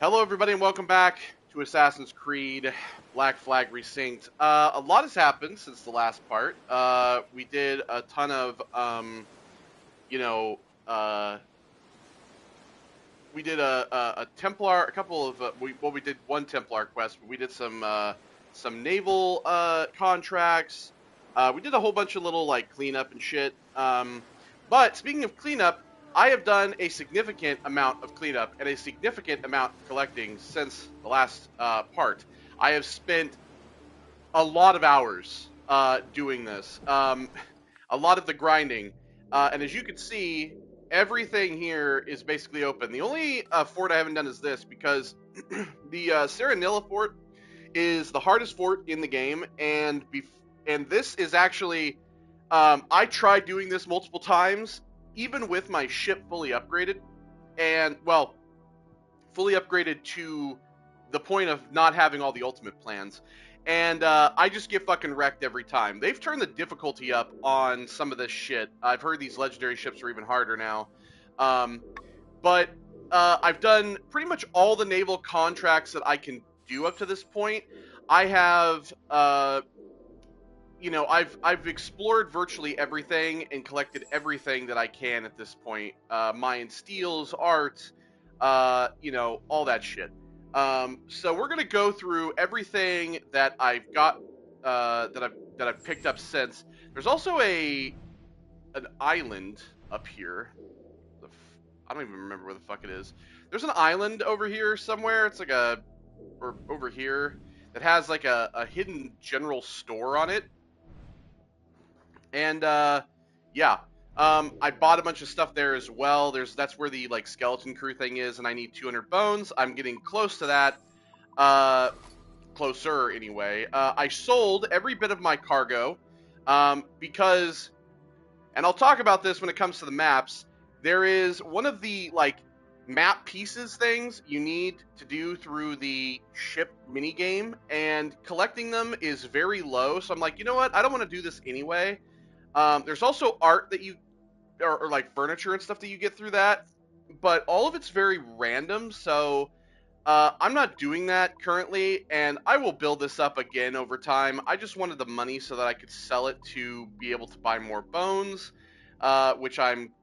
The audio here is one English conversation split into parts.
Hello, everybody, and welcome back to Assassin's Creed Black Flag Resynced. A lot has happened since the last part. We did a ton of, you know, uh, we did a Templar, a couple of, we did one Templar quest, but we did some naval contracts. We did a whole bunch of little like cleanup and shit. But speaking of cleanup, I have done a significant amount of cleanup and a significant amount of collecting since the last part. I have spent a lot of hours doing this. A lot of the grinding. And as you can see, everything here is basically open. The only fort I haven't done is this, because the Serenilla fort is the hardest fort in the game, and this is actually I tried doing this multiple times, even with my ship fully upgraded, and well, fully upgraded to the point of not having all the ultimate plans. And I just get fucking wrecked every time. They've turned the difficulty up on some of this shit. I've heard these legendary ships are even harder now. But I've done pretty much all the naval contracts that I can do up to this point. I have, I've explored virtually everything and collected everything that I can at this point. Mayan steels, art, all that shit. So we're gonna go through everything that I've got, that I've picked up since. There's also an island up here. I don't even remember where the fuck it is. There's an island over here somewhere. It's like or over here, that has like a hidden general store on it. And yeah, I bought a bunch of stuff there as well. That's where the like skeleton crew thing is, and I need 200 bones. I'm getting close to that. Closer anyway. I sold every bit of my cargo, because, and I'll talk about this when it comes to the maps. There is one of the like map pieces things you need to do through the ship minigame, and collecting them is very low. So I'm like, you know what? I don't want to do this anyway. There's also art that you, or like furniture and stuff that you get through that, but all of it's very random. So I'm not doing that currently, and I will build this up again over time. I just wanted the money so that I could sell it to be able to buy more bones, which I'm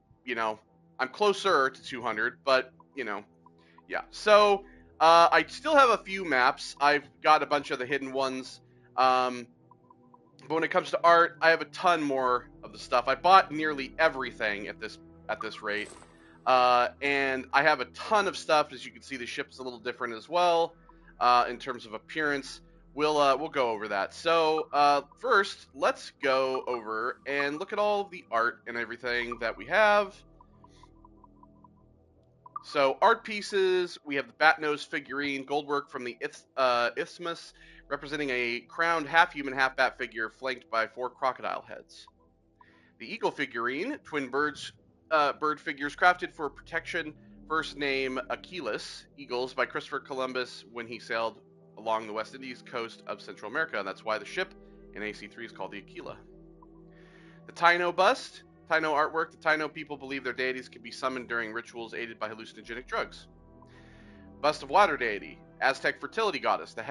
closer to 200, but yeah. So I still have a few maps. I've got a bunch of the hidden ones. But when it comes to art, I have a ton more of the stuff. I bought nearly everything at this rate. And I have a ton of stuff. As you can see, the ship's a little different as well, in terms of appearance. We'll go over that. So first, let's go over and look at all of the art and everything that we have. So art pieces, we have the bat-nose figurine, goldwork from the Isthmus, representing a crowned half-human, half-bat figure flanked by 4 crocodile heads. The eagle figurine, twin bird figures crafted for protection, first name Achilles, eagles, by Christopher Columbus when he sailed along the West Indies coast of Central America, and that's why the ship in AC3 is called the Aquila. The Taino bust, Taino artwork. The Taino people believe their deities can be summoned during rituals aided by hallucinogenic drugs. Bust of water deity, Aztec fertility goddess. The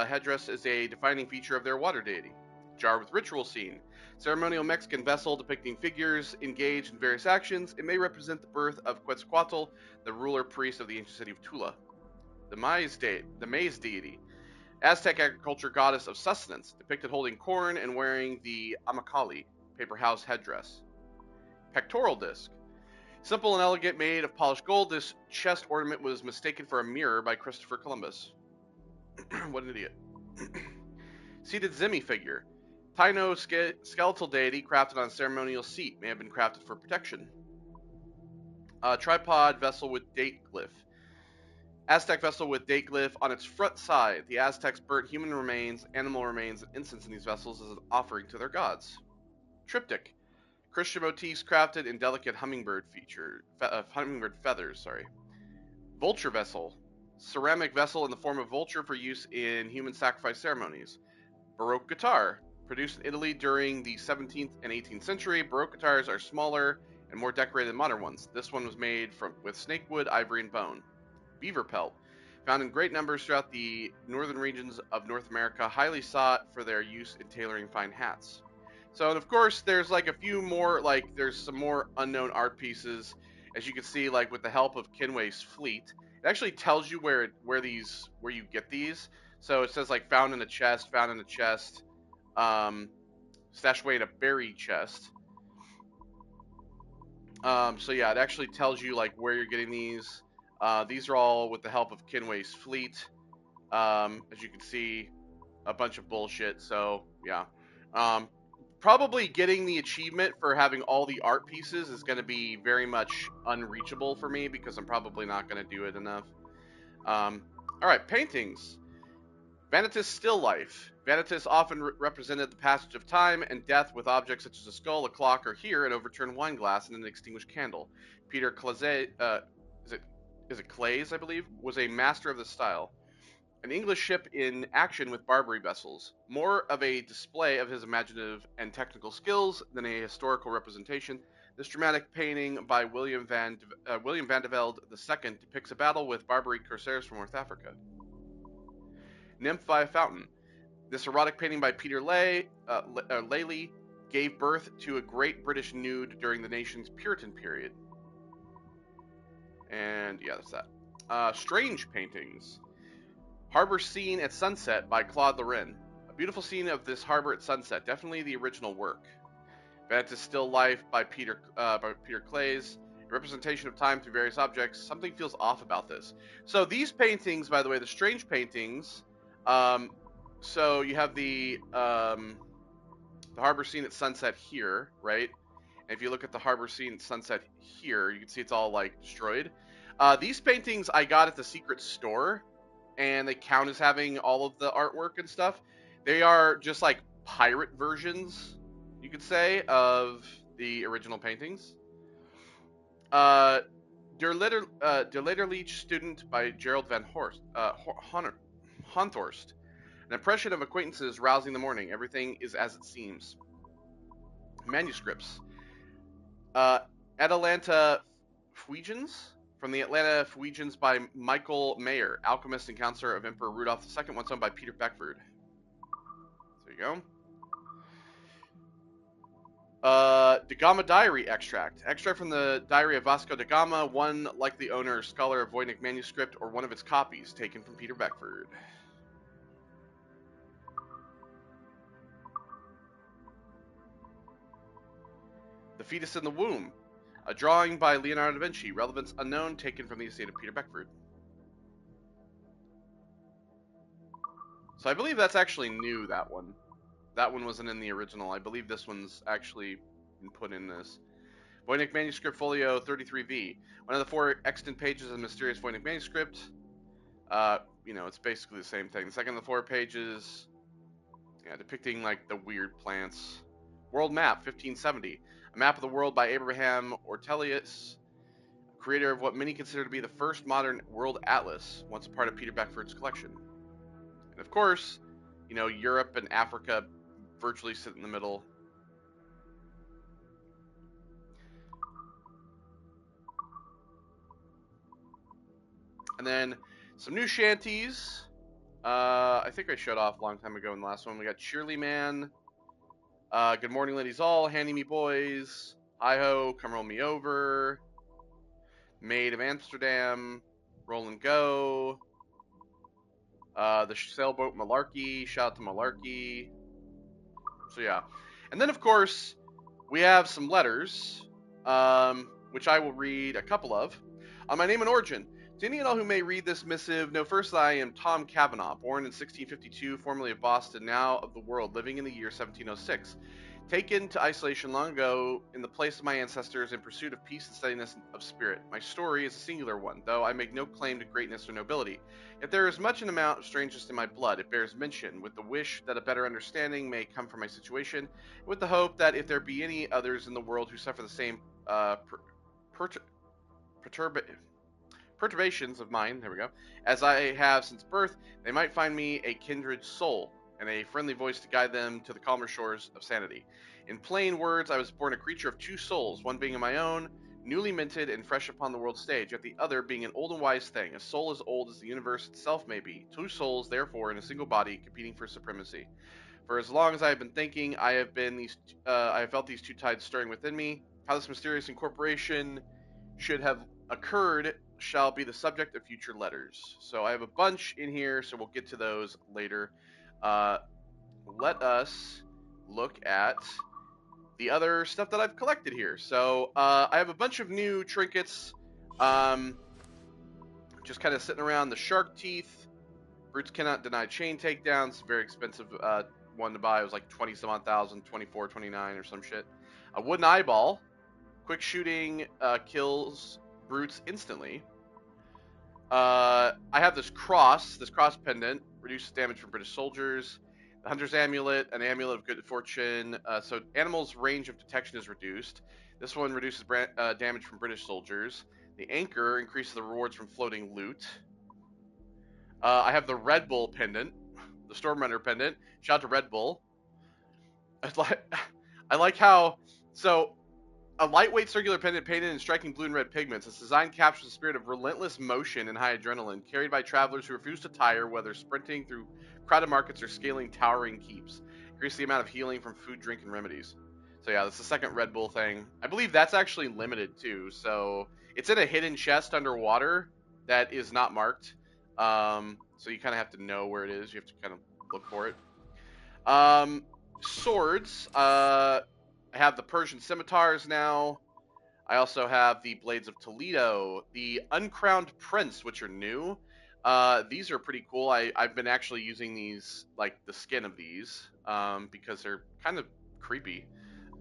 headdress is a defining feature of their water deity. Jar with ritual scene, ceremonial Mexican vessel depicting figures engaged in various actions. It may represent the birth of Quetzalcoatl, the ruler priest of the ancient city of Tula. The maize deity, Aztec agriculture goddess of sustenance, depicted holding corn and wearing the amacali, paper house headdress. Pectoral disc, simple and elegant, made of polished gold. This chest ornament was mistaken for a mirror by Christopher Columbus. What an idiot. Seated Zimi figure, Taino skeletal deity crafted on ceremonial seat, may have been crafted for protection. Tripod vessel with date glyph, Aztec vessel with date glyph on its front side. The Aztecs burnt human remains, animal remains, and incense in these vessels as an offering to their gods. Triptych, Christian motifs crafted in delicate hummingbird feathers. Vulture vessel, ceramic vessel in the form of vulture for use in human sacrifice ceremonies. Baroque guitar, produced in Italy during the 17th and 18th century. Baroque guitars are smaller and more decorated than modern ones. This one was made with snakewood, ivory, and bone. Beaver pelt, Found in great numbers throughout the northern regions of North America, highly sought for their use in tailoring fine hats. So, and of course, there's like a few more, like there's some more unknown art pieces, as you can see, like with the help of Kinway's fleet. It actually tells you where you get these. So it says like found in a chest, stashed away in a buried chest. So yeah, it actually tells you like where you're getting these. These are all with the help of Kinway's fleet. As you can see, a bunch of bullshit. So yeah, um, probably getting the achievement for having all the art pieces is going to be very much unreachable for me because I'm probably not going to do it enough. All right, paintings. Vanitas still life. Vanitas often represented the passage of time and death with objects such as a skull, a clock, or here an overturned wine glass and an extinguished candle. Peter Claze, is it Clays, I believe, was a master of the style. An English ship in action with Barbary vessels. More of a display of his imaginative and technical skills than a historical representation. This dramatic painting by William van de Velde II depicts a battle with Barbary corsairs from North Africa. Nymph by a fountain. This erotic painting by Peter Lely gave birth to a great British nude during the nation's Puritan period. And yeah, that's that. Strange paintings. Harbor Scene at Sunset by Claude Lorraine. A beautiful scene of this harbor at sunset, definitely the original work. Vanitas Still Life by Peter Clays. A representation of time through various objects. Something feels off about this. So these paintings, by the way, the strange paintings. So you have the harbor scene at sunset here, right? And if you look at the harbor scene at sunset here, you can see it's all like destroyed. These paintings I got at the secret store, and they count as having all of the artwork and stuff. They are just like pirate versions, you could say, of the original paintings. Der Lederleach Student by Gerald van Honthorst. An impression of acquaintances rousing the morning. Everything is as it seems. Manuscripts. Atalanta Fuegians? From the Atlanta Fuegians by Michael Mayer, alchemist and counselor of Emperor Rudolph II, once owned by Peter Beckford. There you go. Da Gama Diary Extract. Extract from the Diary of Vasco da Gama, one likely owner or scholar of Voynich manuscript, or one of its copies, taken from Peter Beckford. The Fetus in the Womb. A drawing by Leonardo da Vinci, relevance unknown, taken from the estate of Peter Beckford. So I believe that's actually new, that one. That one wasn't in the original. I believe this one's actually been put in this. Voynich Manuscript Folio 33V. One of the 4 extant pages of the mysterious Voynich manuscript. It's basically the same thing. The second of the 4 pages, depicting like the weird plants. World Map 1570. A map of the world by Abraham Ortelius, creator of what many consider to be the first modern world atlas, once a part of Peter Beckford's collection. And of course, Europe and Africa virtually sit in the middle. And then some new shanties. I think I showed off a long time ago in the last one. We got Cheerly Man. Good morning, ladies all. Handy me boys. Hi-ho, come roll me over. Maid of Amsterdam. Roll and go. The sailboat Malarkey. Shout out to Malarkey. So yeah. And then, of course, we have some letters, which I will read a couple of. On my name and origin. To any and all who may read this missive, know first that I am Tom Cavanaugh, born in 1652, formerly of Boston, now of the world, living in the year 1706. Taken to isolation long ago in the place of my ancestors in pursuit of peace and steadiness of spirit. My story is a singular one, though I make no claim to greatness or nobility. Yet there is much an amount of strangeness in my blood. It bears mention, with the wish that a better understanding may come from my situation, with the hope that if there be any others in the world who suffer the same perturbations of mine, as I have since birth, they might find me a kindred soul, and a friendly voice to guide them to the calmer shores of sanity. In plain words, I was born a creature of 2 souls, one being of my own, newly minted and fresh upon the world stage, yet the other being an old and wise thing, a soul as old as the universe itself may be. Two souls, therefore, in a single body, competing for supremacy. For as long as I have been thinking, I have felt these two tides stirring within me. How this mysterious incorporation should have occurred shall be the subject of future letters. So I have a bunch in here, so we'll get to those later. Let us look at the other stuff that I've collected here. So I have a bunch of new trinkets, just kind of sitting around. The shark teeth, brutes cannot deny chain takedowns, very expensive one to buy. It was like 20 some odd thousand, 24, 29 or some shit. A wooden eyeball, quick shooting, kills brutes instantly. I have this cross pendant, reduces damage from British soldiers. The Hunter's Amulet, an amulet of good fortune. So animals' range of detection is reduced. This one reduces damage from British soldiers. The Anchor increases the rewards from floating loot. I have the Red Bull pendant, the Stormrunner pendant. Shout out to Red Bull. I like how, so a lightweight circular pendant painted in striking blue and red pigments. Its design captures the spirit of relentless motion and high adrenaline, carried by travelers who refuse to tire, whether sprinting through crowded markets or scaling towering keeps. Increase the amount of healing from food, drink, and remedies. So yeah, that's the second Red Bull thing. I believe that's actually limited too. So it's in a hidden chest underwater that is not marked. So you kind of have to know where it is. You have to kind of look for it. Swords. I have the Persian scimitars now. I also have the Blades of Toledo, the Uncrowned Prince, which are new. These are pretty cool. I've been actually using these, like the skin of these, because they're kind of creepy.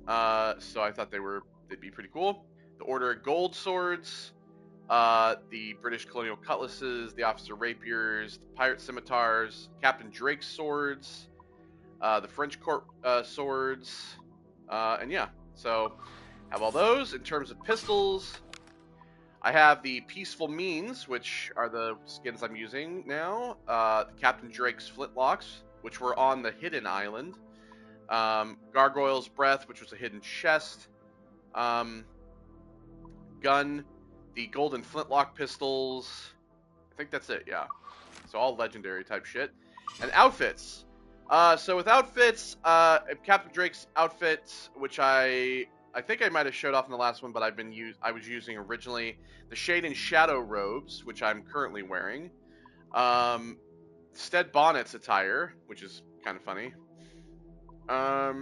So I thought they'd be pretty cool. The Order of Gold swords, the British colonial cutlasses, the officer rapiers, the pirate scimitars, Captain Drake's swords, the French court swords, and yeah, so have all those. In terms of pistols, I have the Peaceful Means, which are the skins I'm using now, the Captain Drake's flintlocks, which were on the hidden island, Gargoyle's Breath, which was a hidden chest, gun, the golden flintlock pistols. I think that's it, yeah. So all legendary type shit. And outfits. So with outfits, Captain Drake's outfit, which I think I might have showed off in the last one, but I was using originally the Shade and Shadow robes, which I'm currently wearing. Stead Bonnet's attire, which is kind of funny. I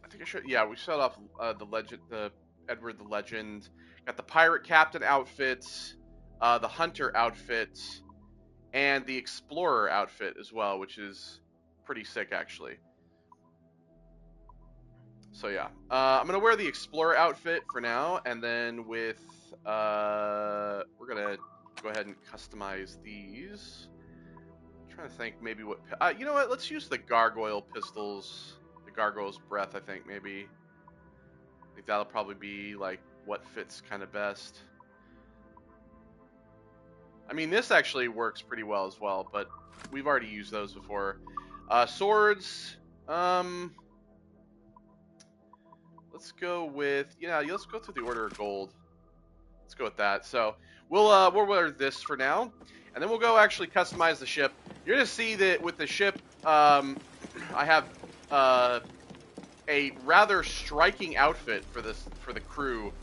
think I should. Yeah, we showed off the Edward the Legend. Got the Pirate Captain outfit, the Hunter outfit, and the Explorer outfit as well, which is pretty sick actually. So yeah, I'm gonna wear the Explorer outfit for now, and then with we're gonna go ahead and customize these. I'm trying to think maybe what you know what? Let's use the Gargoyle pistols, the Gargoyle's Breath. I think maybe. I think that'll probably be like what fits kind of best. I mean, this actually works pretty well as well, but we've already used those before. Swords. Let's go with, let's go through the Order of Gold. Let's go with that. So we'll wear this for now, and then we'll go actually customize the ship. You're gonna see that with the ship, I have a rather striking outfit for the crew,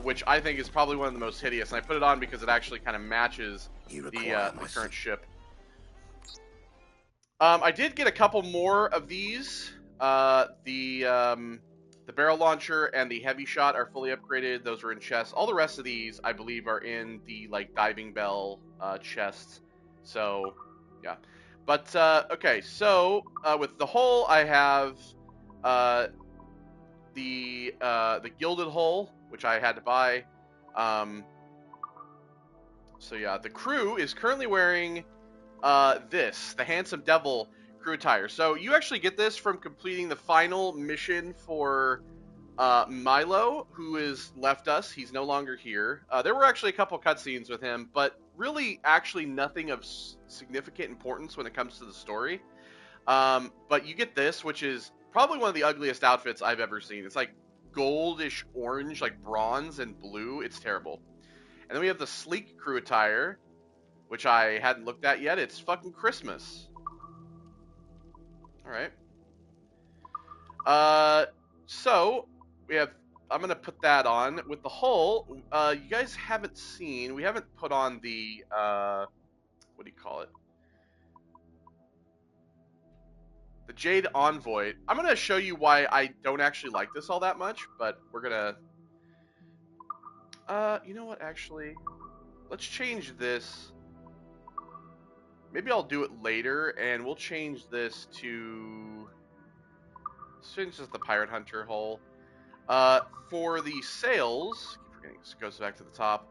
which I think is probably one of the most hideous. And I put it on because it actually kind of matches the current ship. I did get a couple more of these. The barrel launcher and the heavy shot are fully upgraded. Those are in chests. All the rest of these, I believe, are in the diving bell chests. So, yeah. But okay, so with the hull, I have the gilded hull, which I had to buy. So yeah, the crew is currently wearing the Handsome Devil crew attire. So you actually get this from completing the final mission for Milo, who has left us. He's no longer here. There were actually a couple cutscenes with him, but really actually nothing of significant importance when it comes to the story. But you get this, which is probably one of the ugliest outfits I've ever seen. It's like goldish orange, like bronze and blue. It's terrible. And then we have the sleek crew attire, which I hadn't looked at yet. It's fucking Christmas. All right. So we have. I'm gonna put that on with the hull. You guys haven't seen. We haven't put on the. What do you call it? The Jade Envoy. I'm gonna show you why I don't actually like this all that much, but we're gonna. You know what? Actually, let's change this. Maybe I'll do it later, and we'll change this to. Since it's the Pirate Hunter hull. For the sails, I keep forgetting this goes back to the top.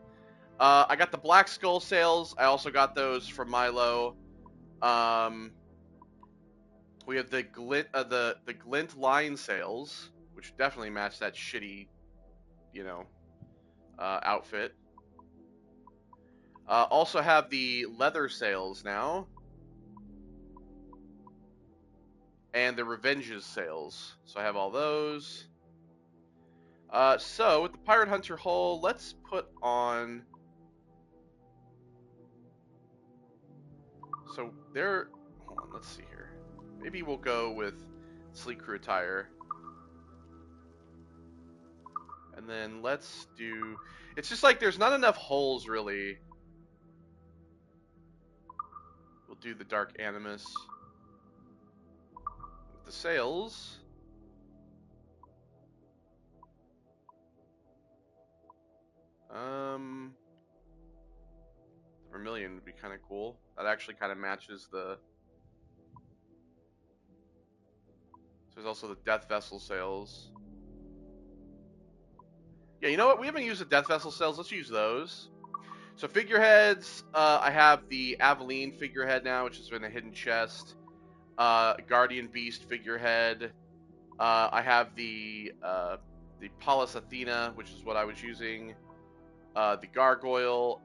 I got the Black Skull sails. I also got those from Milo. We have the glint line sails, which definitely match that shitty, you know, outfit. Also have the leather sails now, and the Revenge's sails. So I have all those. So with the Pirate Hunter hull, let's put on. So there. Hold on, let's see here. Maybe we'll go with sleek crew attire. And then let's do. It's just like there's not enough holes really. We'll do the Dark Animus. With the sails. The Vermilion would be kind of cool. That actually kind of matches the. So there's also the Death Vessel sails. Yeah, you know what? We haven't used the Death Vessel sails. Let's use those. So figureheads, I have the Aveline figurehead now, which has been a hidden chest. Guardian Beast figurehead. I have the Pallas Athena, which is what I was using. The Gargoyle,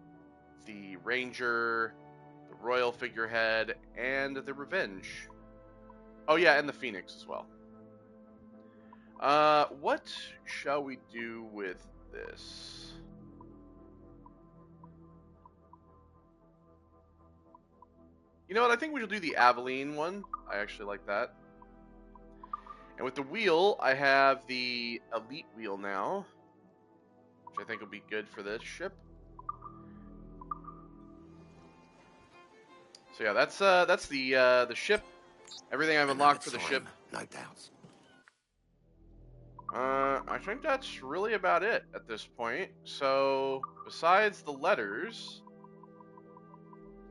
the Ranger, the Royal figurehead, and the Revenge. Oh yeah, and the Phoenix as well. What shall we do with this? You know what? I think we should do the Aveline one. I actually like that. And with the wheel, I have the Elite wheel now, which I think will be good for this ship. So yeah, that's the ship. Everything I've unlocked for the ship. No doubts. I think that's really about it at this point. So besides the letters,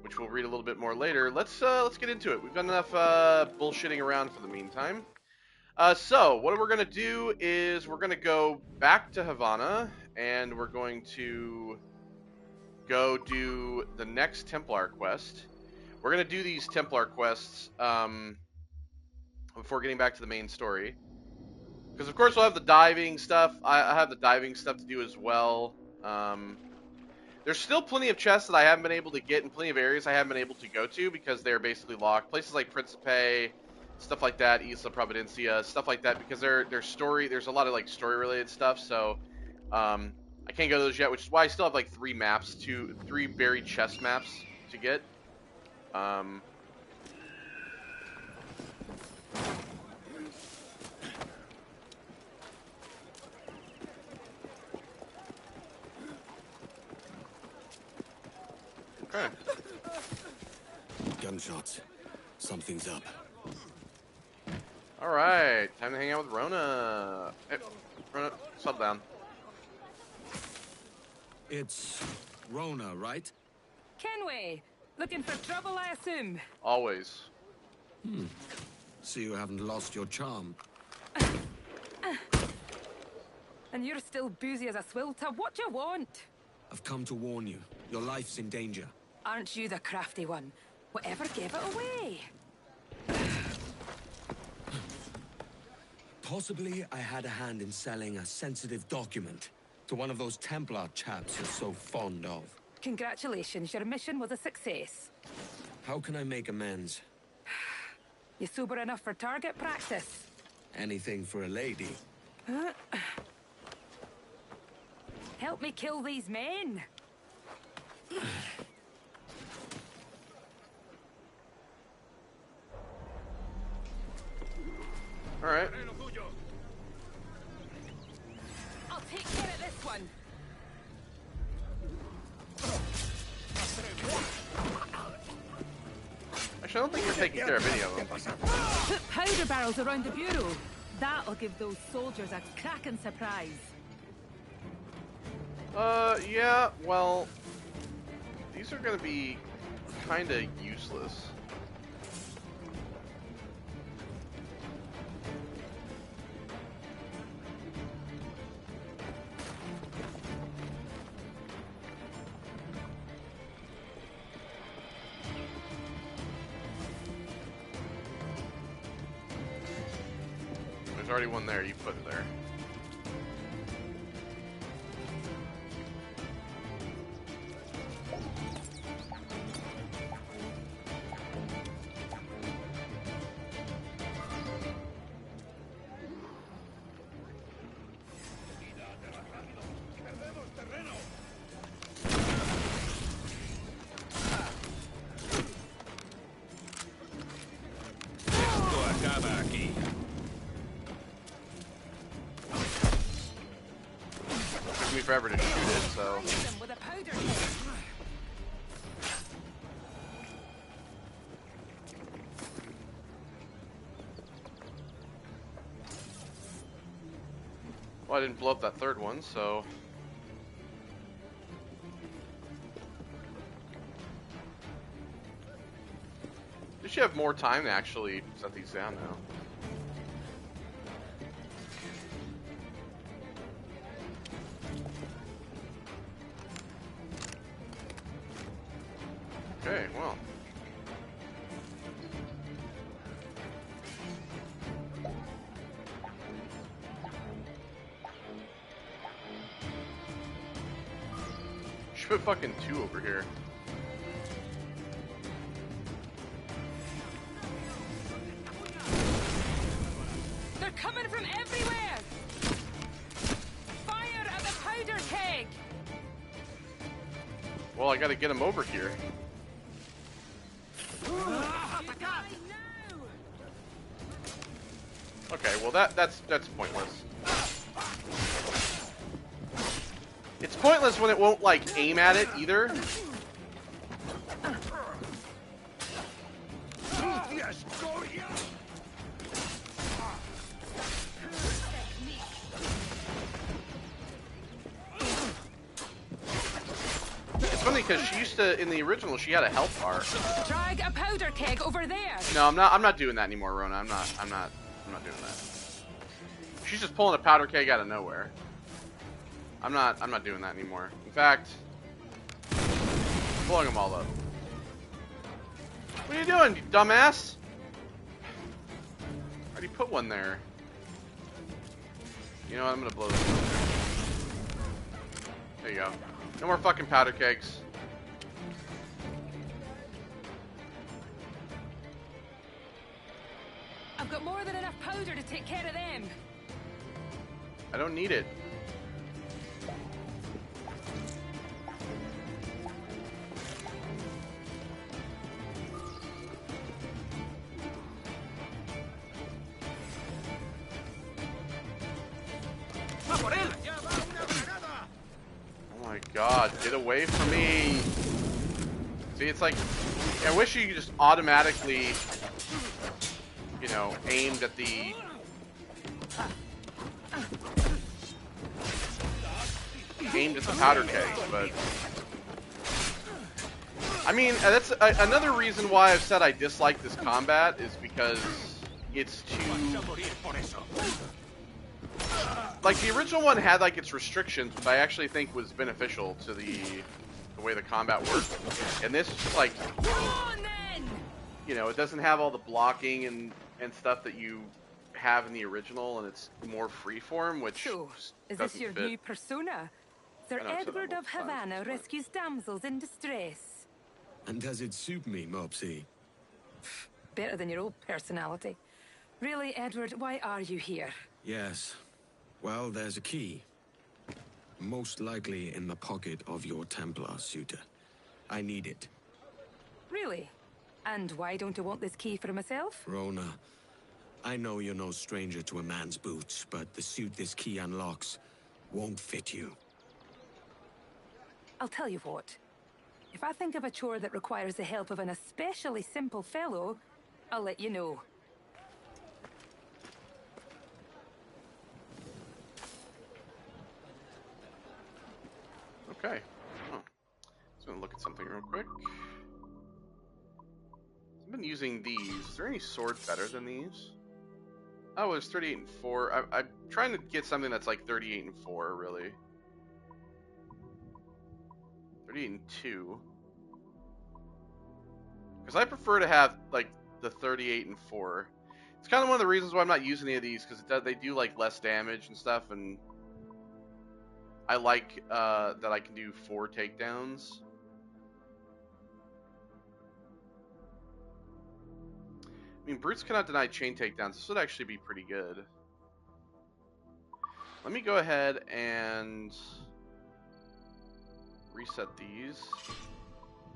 which we'll read a little bit more later, let's get into it. We've done enough bullshitting around for the meantime. So what we're gonna do is we're gonna go back to Havana, and we're going to go do the next Templar quest. We're gonna do these Templar quests before getting back to the main story, because of course we'll have the diving stuff. I have the diving stuff to do as well. There's still plenty of chests that I haven't been able to get, and plenty of areas I haven't been able to go to because they're basically locked. Places like Principe, stuff like that, Isla Providencia, stuff like that, because there's a lot of like story related stuff. So I can't go to those yet, which is why I still have like three buried chest maps to get. Okay. Gunshots. Something's up. All right, time to hang out with Rona. Hey, Rona, settle down. It's Rona, right? Kenway, looking for trouble, I assume. Always. So you haven't lost your charm. And you're still boozy as a swilter. What do you want? I've come to warn you. Your life's in danger. Aren't you the crafty one? Whatever gave it away? Possibly I had a hand in selling a sensitive document to one of those Templar chaps you're so fond of. Congratulations, your mission was a success. How can I make amends? You sober enough for target practice? Anything for a lady. Help me kill these men. All right. I'll take care of this one. Actually, I don't think you're taking care of any of them. Put powder barrels around the bureau. That'll give those soldiers a cracking surprise. Yeah, well, these are gonna be kinda useless. There's already one there, you put it there. Took me forever to shoot it, so. With a powder keg. Well, I didn't blow up that third one, so. You should have more time to actually set these down now. Okay, well. Should put fucking 2 over here. They're coming from everywhere. Fire at the powder keg. Well, I gotta get him over here. Okay, well that's pointless. It's pointless when it won't like aim at it either. It's funny because she used to, in the original, she had a health bar. Drag a powder keg over there. No, I'm not doing that anymore, Rona. I'm not doing that. She's just pulling a powder keg out of nowhere. I'm not doing that anymore. In fact, blowing them all up. What are you doing, you dumbass? Already put one there. You know what? I'm gonna blow this up there. There you go. No more fucking powder kegs. I've got more than enough powder to take care of them. I don't need it. Oh my god, get away from me! See, it's like, I wish you could just automatically, you know, aimed at the... aimed at the powder kegs, but... I mean, that's another reason why I've said I dislike this combat, is because it's too... Like, the original one had, like, its restrictions, which I actually think was beneficial to the way the combat worked. And this is just like, you know, it doesn't have all the blocking and stuff that you have in the original, and it's more freeform, which So, is this doesn't your fit. new persona? Sir I know, it's Edward a of fine, Havana it's fine. rescues damsels in distress. And does it suit me, Mopsy? Better than your old personality. Really, Edward, why are you here? Yes. Well, there's a key. Most likely in the pocket of your Templar suitor. I need it. Really? And why don't I want this key for myself? Rona, I know you're no stranger to a man's boots, but the suit this key unlocks won't fit you. I'll tell you what. If I think of a chore that requires the help of an especially simple fellow, I'll let you know. Okay. Oh. Just gonna look at something real quick. I've been using these. Is there any sword better than these? Oh, it's 38 and 4. I'm trying to get something that's like 38 and 4, really. 38 and 2. Because I prefer to have like the 38 and 4. It's kind of one of the reasons why I'm not using any of these, because they do like less damage and stuff, and I like that I can do 4 takedowns. I mean, brutes cannot deny chain takedowns. This would actually be pretty good. Let me go ahead and reset these,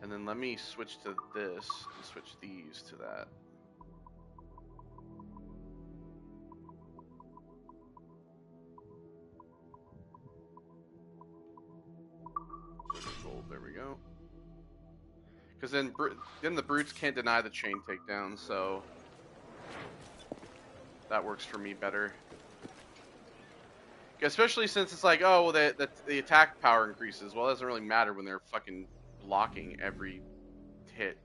and then let me switch to this and switch these to that. Gold, there we go. Because then the brutes can't deny the chain takedown, so that works for me better. Especially since it's like, oh, well, the attack power increases. Well, it doesn't really matter when they're fucking blocking every hit.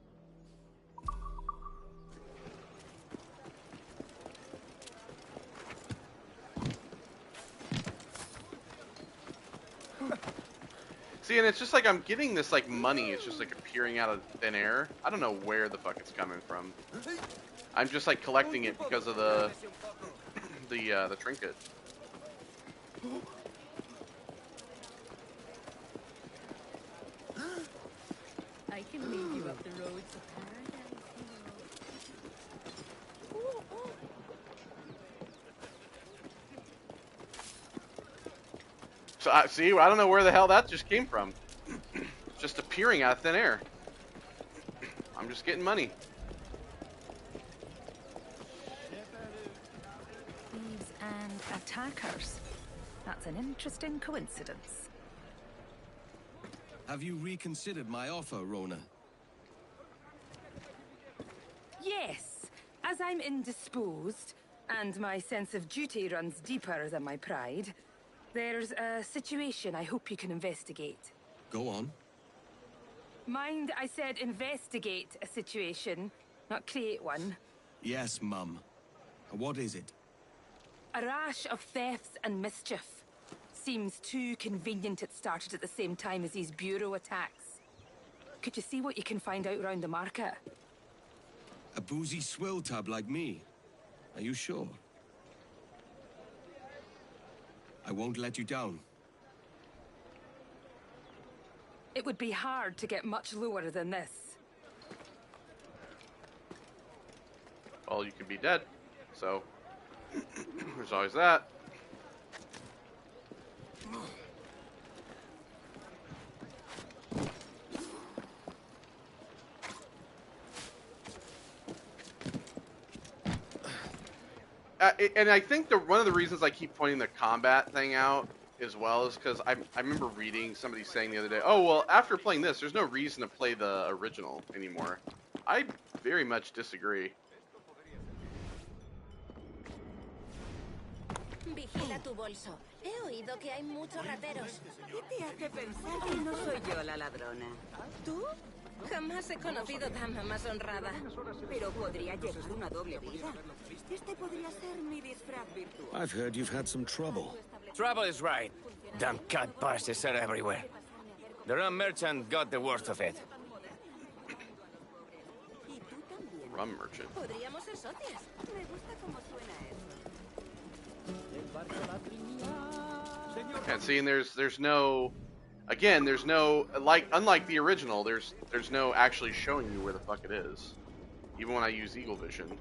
See, and it's just like I'm getting this like money. It's just like appearing out of thin air. I don't know where the fuck it's coming from. I'm just like collecting it because of the trinket. I can lead you up the road to paradise, you know. So see, I don't know where the hell that just came from. Just appearing out of thin air. I'm just getting money. Thieves and attackers. That's an interesting coincidence. Have you reconsidered my offer, Rona? Yes, as I'm indisposed, and my sense of duty runs deeper than my pride, there's a situation I hope you can investigate. Go on. Mind, I said investigate a situation, not create one. Yes, Mum. What is it? A rash of thefts and mischief. Seems too convenient it started at the same time as these bureau attacks. Could you see what you can find out round the market? A boozy swill tub like me? Are you sure? I won't let you down. It would be hard to get much lower than this. Well, you could be dead, so there's always that. And I think one of the reasons I keep pointing the combat thing out as well is because I remember reading somebody saying the other day, oh, well, after playing this, there's no reason to play the original anymore. I very much disagree. Vigila tu bolso. He oído que hay muchos rateros. ¿Qué te hace pensar que no soy yo la ladrona? ¿Tú? Jamás he conocido dama más honrada. Pero podría llevar una doble vida. Este podría ser mi disfraz virtual. I've heard you've had some trouble. Trouble is right. Damn cat passes are everywhere. The rum merchant got the worst of it. Y tú también. Rum merchant. Podríamos ser socias. Me gusta cómo suena eso. And see, and there's no, again, there's no, like, unlike the original, there's no actually showing you where the fuck it is, even when I use Eagle Vision.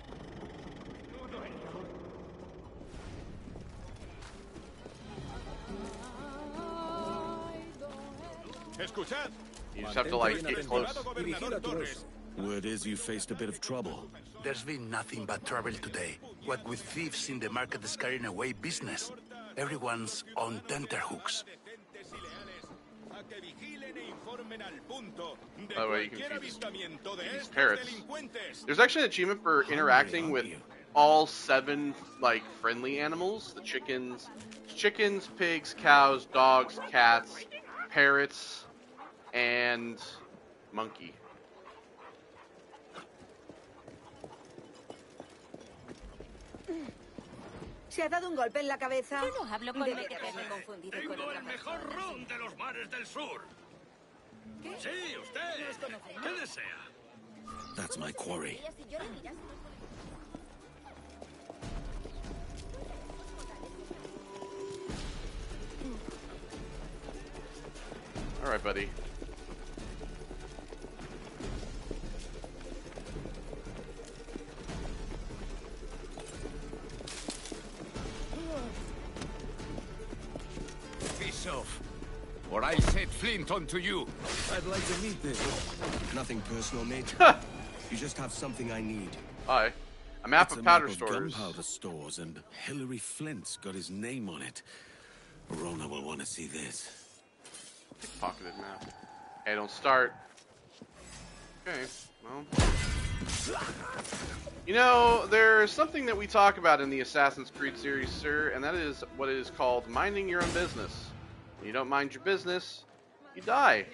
Escuchad. You just have to like get close. Word is you faced a bit of trouble. There's been nothing but trouble today. What with thieves in the market scaring away business. Everyone's on tenterhooks. By the way, you can feed these parrots. There's actually an achievement for interacting with all 7 like friendly animals: the chickens, pigs, cows, dogs, cats, parrots, and monkey. ¿Se ha dado un golpe en la cabeza? Yo no hablo con Debe Meque. haberme confundido con Tengo otra el mejor persona. ron de los mares del sur. ¿Qué? Sí, usted. ¿Nos conocemos? ¿Qué desea? That's my quarry. Si yo le miras, All right, buddy. Piss off, or I'll set flint onto you. I'd like to meet this. Nothing personal, mate. You just have something I need. Hi. A map It's of a powder map of stores. gunpowder stores, and Hillary Flint's got his name on it. Rona will want to see this. Pocketed map. Hey, don't start. Okay, well. You know, there's something that we talk about in the Assassin's Creed series, sir, and that is what is called minding your own business. When you don't mind your business, you die.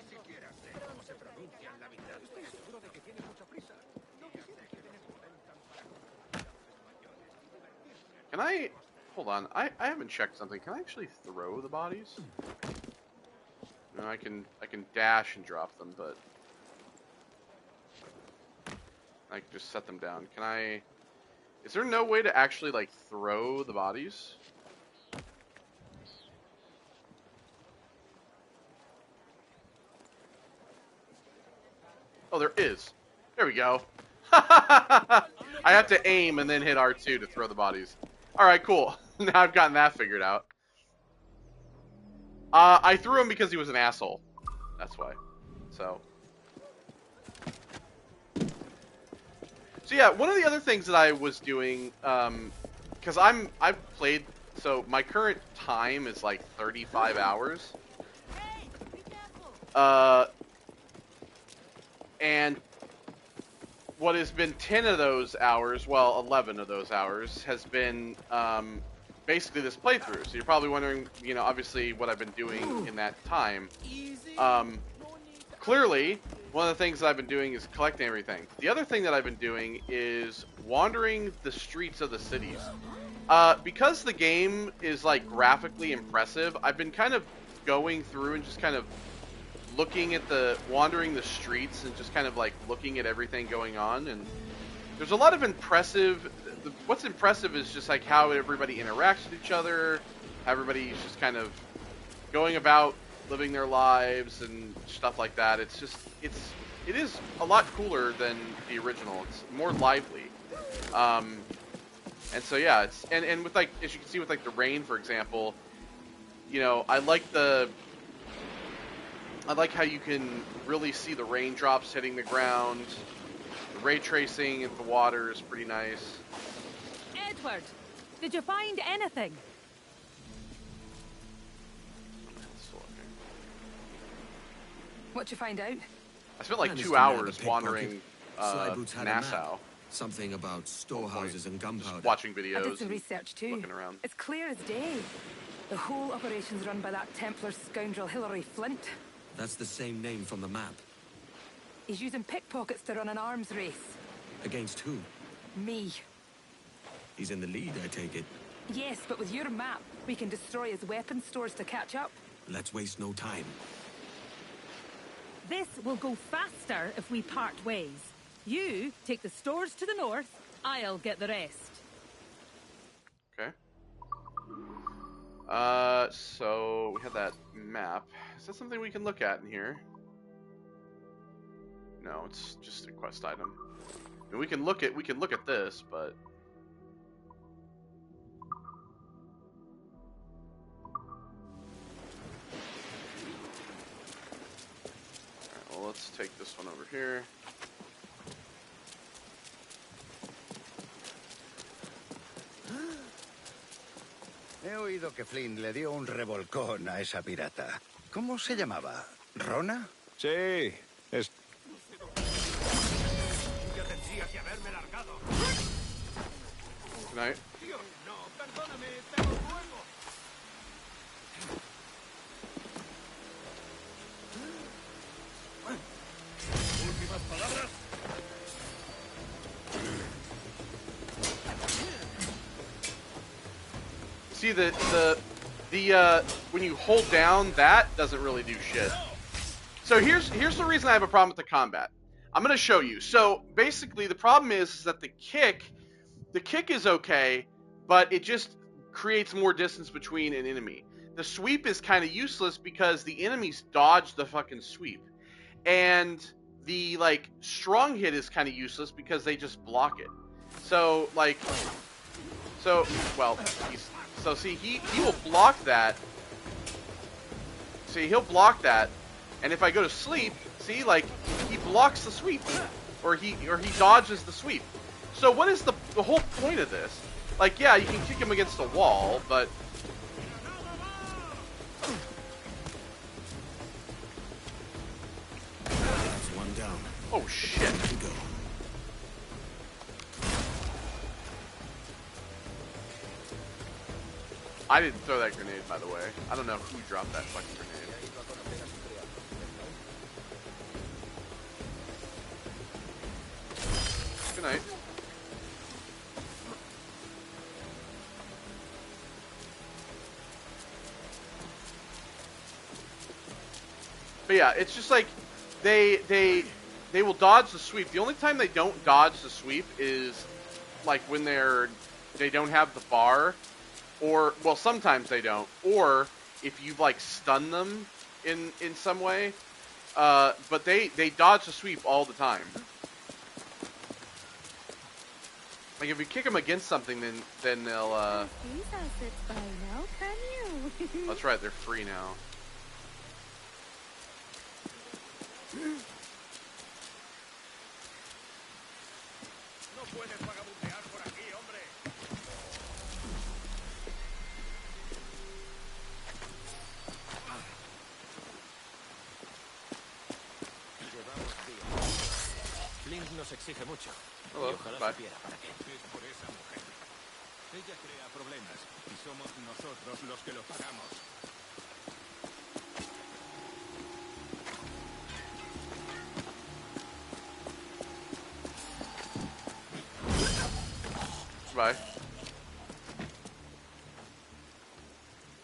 Can I... Hold on, I haven't checked something. Can I actually throw the bodies? No, I can dash and drop them, but I can just set them down. Can I... Is there no way to actually, like, throw the bodies? Oh, there is. There we go. I have to aim and then hit R2 to throw the bodies. Alright, cool. Now I've gotten that figured out. I threw him because he was an asshole. That's why. So yeah, one of the other things that I was doing, because I've played, so my current time is like 35 hours. And what has been 10 of those hours, well, 11 of those hours, has been basically this playthrough. So you're probably wondering, you know, obviously what I've been doing in that time. Clearly, one of the things that I've been doing is collecting everything. The other thing that I've been doing is wandering the streets of the cities. Because the game is, like, graphically impressive, I've been kind of going through and just kind of looking at wandering the streets and just kind of, like, looking at everything going on. And there's a lot of impressive... What's impressive is just, like, how everybody interacts with each other. Everybody's just kind of going about living their lives and stuff like that. It's just, it is a lot cooler than the original. It's more lively. And so yeah, it's, and with, like, as you can see with, like, the rain, for example, you know, I like how you can really see the raindrops hitting the ground. The ray tracing of the water is pretty nice. Edward, did you find anything? What'd you find out? I spent like Managed 2 to nab a hours pickpocket. wandering Slyboots had a map. Nassau. Something about storehouses and gunpowder. Just watching I did videos some and research too. looking around. It's clear as day. The whole operation's run by that Templar scoundrel Hillary Flint. That's the same name from the map. He's using pickpockets to run an arms race. Against who? Me. He's in the lead, I take it. Yes, but with your map, we can destroy his weapon stores to catch up. Let's waste no time. This will go faster if we part ways. You take the stores to the north, I'll get the rest. Okay. So we have that map. Is that something we can look at in here? No, it's just a quest item. I mean, we can look at this, but let's take this one over here. He oído que Flynn le dio un revolcón a esa pirata. ¿Cómo se llamaba? ¿Rona? Sí, es... Ya tendría que haberme largado. Good night. Dios, no, perdóname, tengo fuego. Últimas palabras. See when you hold down, that doesn't really do shit. So here's the reason I have a problem with the combat. I'm gonna show you. So basically, the problem is that the kick is okay, but it just creates more distance between an enemy. The sweep is kind of useless because the enemies dodge the fucking sweep, and the like strong hit is kind of useless because they just block it. So like, see he will block that. See, he'll block that, and if I go to sleep, see, like he blocks the sweep, or he dodges the sweep. So what is the whole point of this? Like, yeah, you can kick him against the wall, but That's one down. oh shit. There we go. I didn't throw that grenade, by the way. I don't know who dropped that fucking grenade. Good night. But yeah, it's just like they will dodge the sweep. The only time they don't dodge the sweep is like when they don't have the bar, or well, sometimes they don't, or if you like stun them in some way. But they dodge the sweep all the time. Like if you kick them against something, then they'll. These assets by now, can you? That's right, they're free now. No puedes vagabundear por aquí, hombre. Llevamos días. Flint nos exige mucho. Hello, Y ojalá bye. supiera para qué. Es por esa mujer. Ella crea problemas y somos nosotros los que lo pagamos. Bye.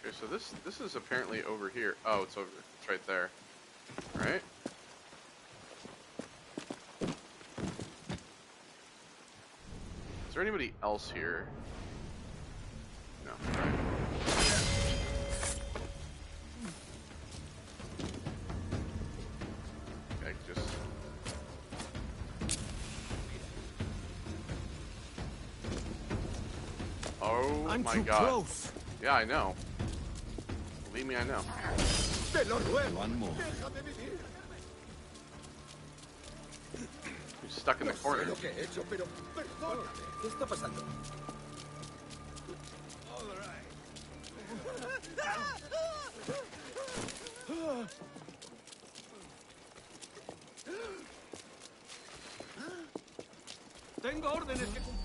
Okay, so this is apparently over here. Oh, it's over. It's right there. All right. Is there anybody else here? No. All right. Okay, just. Oh I'm my too god. close. Yeah, I know. Believe me, I know. One more. He's stuck in the corner. Tengo órdenes que cumplir.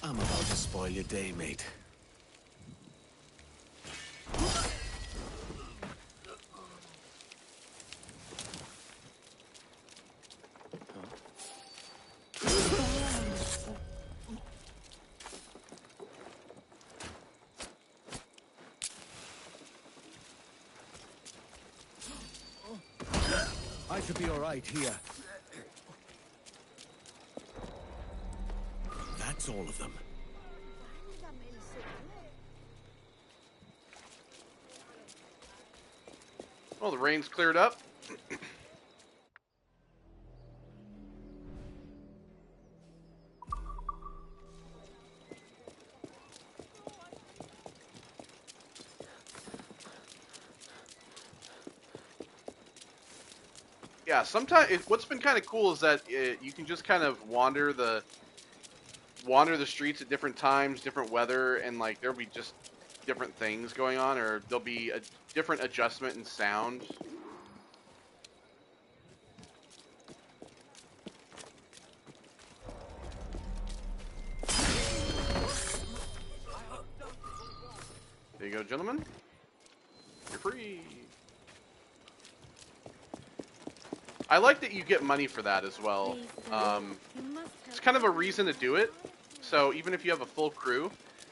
I'm about to spoil your day, mate. I should be all right here. That's all of them. Well, the rain's cleared up. Yeah, sometimes what's been kind of cool is that you can just kind of wander the streets at different times, different weather, and like there'll be just different things going on, or there'll be a different adjustment in sound. There you go, gentlemen. You're free. I like that you get money for that as well. It's kind of a reason to do it. So even if you have a full crew,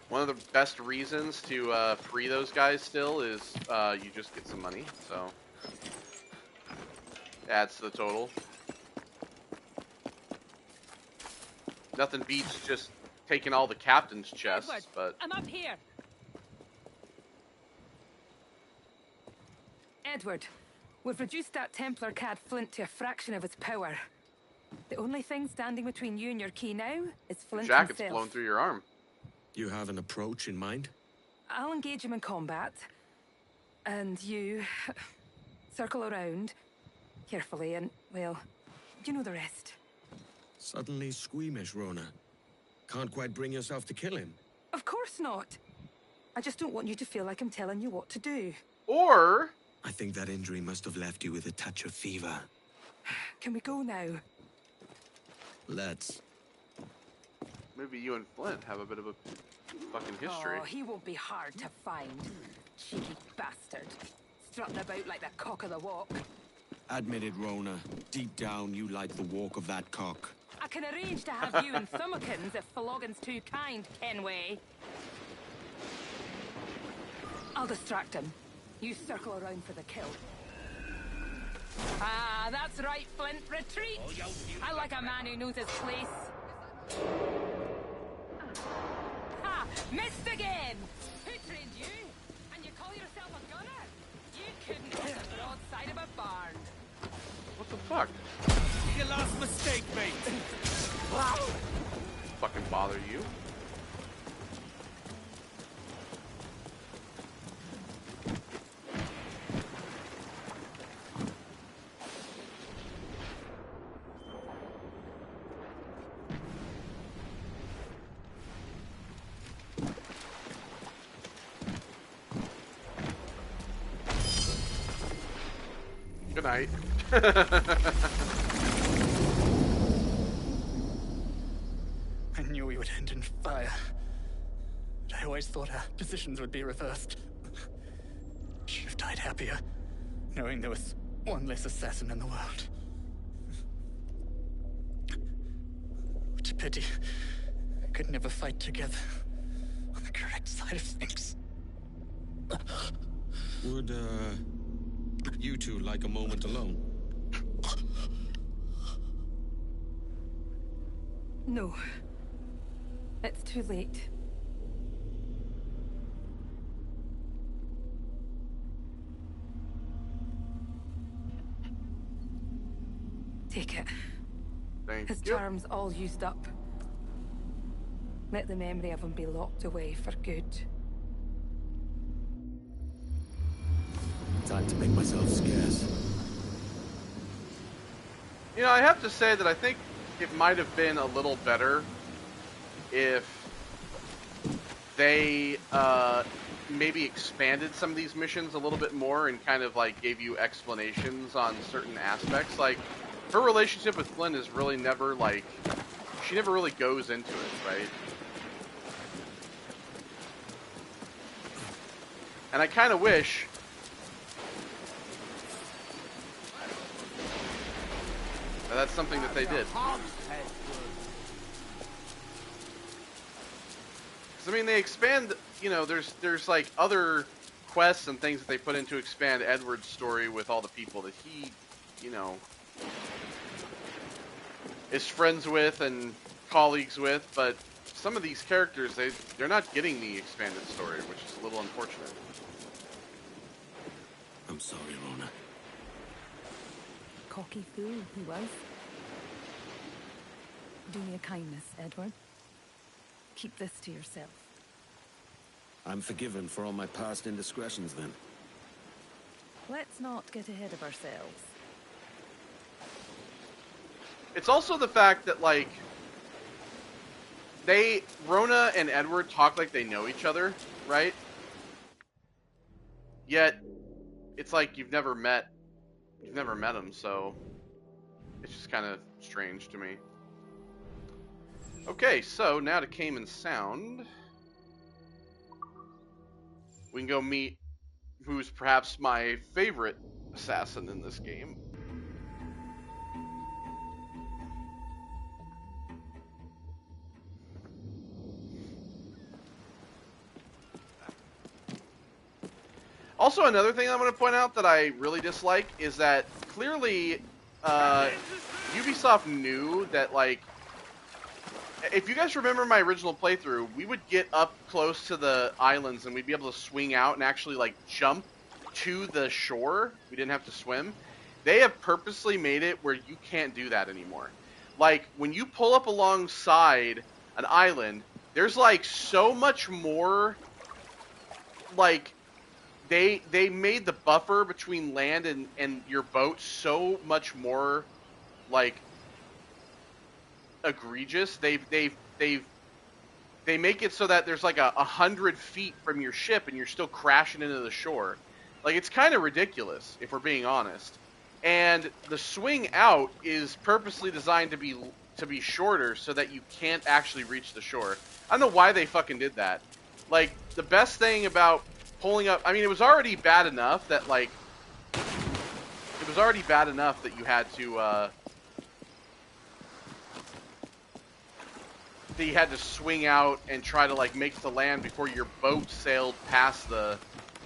one of the best reasons to free those guys still is you just get some money. So adds to the total. Nothing beats just taking all the captain's chests, Edward, but I'm up here. Edward, we've reduced that Templar cad Flint to a fraction of its power. The only thing standing between you and your key now is your Flint jacket's himself. blown through your arm. You have an approach in mind? I'll engage him in combat, and you circle around carefully, and, well, you know the rest. Suddenly squeamish, Rona. Can't quite bring yourself to kill him. Of course not. I just don't want you to feel like I'm telling you what to do. Or I think that injury must have left you with a touch of fever. Can we go now? Let's. maybe you and Flint have a bit of a fucking history. Oh, he won't be hard to find. Cheeky bastard. Strutting about like the cock of the walk. Admit it, Rona. Deep down, you like the walk of that cock. I can arrange to have you and Thumbikins if Floggin's too kind, Kenway. I'll distract him. You circle around for the kill. Ah, that's right, Flint. Retreat! I like a man who knows his place. Ha! Missed again! Who trained you? And you call yourself a gunner? You couldn't hit the broadside of a barn. What the fuck? Your last mistake, mate. Fucking bother you? Good night. I knew we would end in fire. But I always thought our positions would be reversed. Should have died happier, knowing there was one less assassin in the world. What a pity. We could never fight together on the correct side of things. Would, you two like a moment alone? No. It's too late. Take it. Thank His you. charm's all used up. Let the memory of him be locked away for good. Time to make myself scarce. You know, I have to say that I think it might have been a little better if they maybe expanded some of these missions a little bit more and kind of like gave you explanations on certain aspects. Like, her relationship with Flynn is really never like, she never really goes into it, right? And I kind of wish that's something that they did. I mean, they expand, you know, there's like other quests and things that they put in to expand Edward's story with all the people that he, you know, is friends with and colleagues with, but some of these characters, they're not getting the expanded story, which is a little unfortunate. I'm sorry, Rona. Cocky fool he was. Do me a kindness, Edward. Keep this to yourself. I'm forgiven for all my past indiscretions, then. Let's not get ahead of ourselves. It's also the fact that, like, Rona and Edward talk like they know each other, right? Yet, it's like you've never met them, so it's just kind of strange to me. Okay, so now to Cayman Sound. We can go meet who's perhaps my favorite assassin in this game. Also, another thing I'm going to point out that I really dislike is that clearly Ubisoft knew that, like, if you guys remember my original playthrough, we would get up close to the islands and we'd be able to swing out and actually, like, jump to the shore. We didn't have to swim. They have purposely made it where you can't do that anymore. Like, when you pull up alongside an island, there's, like, so much more, like, they made the buffer between land and your boat so much more, like, egregious. They make it so that there's like 100 feet from your ship and you're still crashing into the shore. Like, it's kind of ridiculous if we're being honest. And the swing out is purposely designed to be shorter so that you can't actually reach the shore. I don't know why they fucking did that. Like, the best thing about pulling up, I mean, it was already bad enough that, like, you had to that you had to swing out and try to, like, make the land before your boat sailed past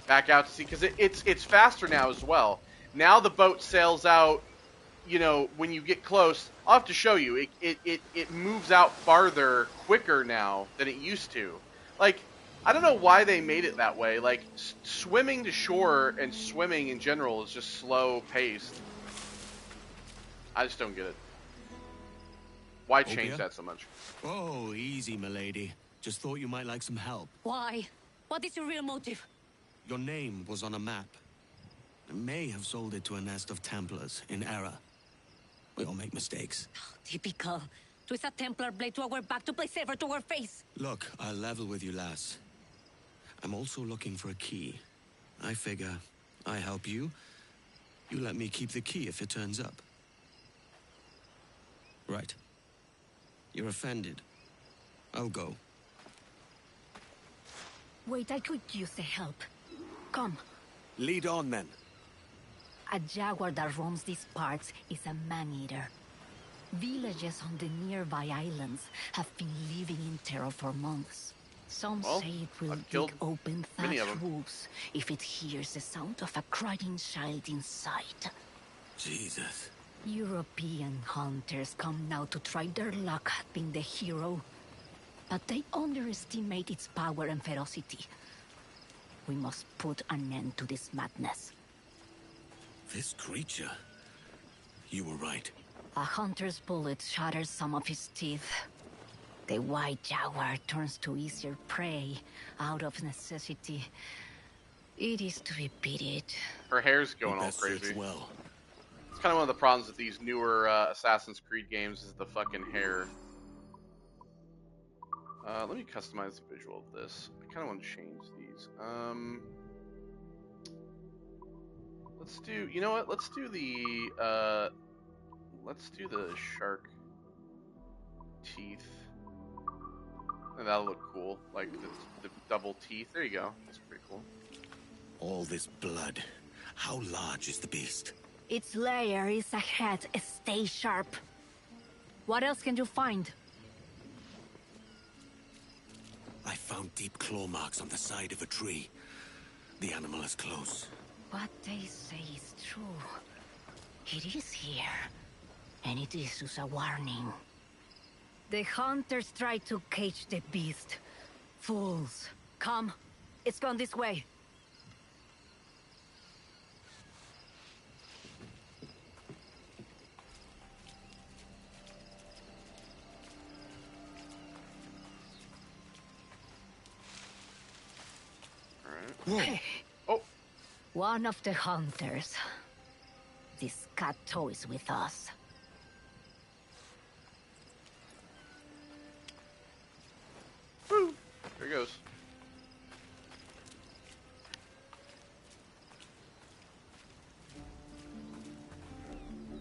back out to sea, because it's faster now as well. Now the boat sails out, you know, when you get close. I'll have to show you. It moves out farther quicker now than it used to. Like, I don't know why they made it that way. Like, swimming to shore and swimming in general is just slow paced. I just don't get it. Why change that so much? Oh, easy, milady. Just thought you might like some help. Why? What is your real motive? Your name was on a map. I may have sold it to a nest of Templars in error. We all make mistakes. Oh, typical. Twist a Templar blade to our back to play saber to our face. Look, I'll level with you, lass. I'm also looking for a key. I figure I help you. You let me keep the key if it turns up. Right. You're offended. I'll go. Wait, I could use the help. Come. Lead on, then. A jaguar that roams these parts is a man-eater. Villages on the nearby islands have been living in terror for months. Some say it will dig open thatched roofs if it hears the sound of a crying child inside. Jesus. European hunters come now to try their luck at being the hero, but they underestimate its power and ferocity. We must put an end to this madness. This creature... You were right. A hunter's bullet shatters some of his teeth. The white jaguar turns to easier prey out of necessity. It is to be pitied. Her hair's going all crazy. Well. It's kind of one of the problems with these newer Assassin's Creed games is the fucking hair. Let me customize the visual of this. I kind of want to change these. Let's do, you know what? Let's do the shark teeth. And that'll look cool. Like the double teeth. There you go. That's pretty cool. All this blood. How large is the beast? Its lair is ahead. Stay sharp. What else can you find? I found deep claw marks on the side of a tree. The animal is close. What they say is true. It is here. And it is just a warning. The hunters try to cage the beast. Fools. Come. It's gone this way. Alright. Oh. One of the hunters. This cat toys with us. There he goes.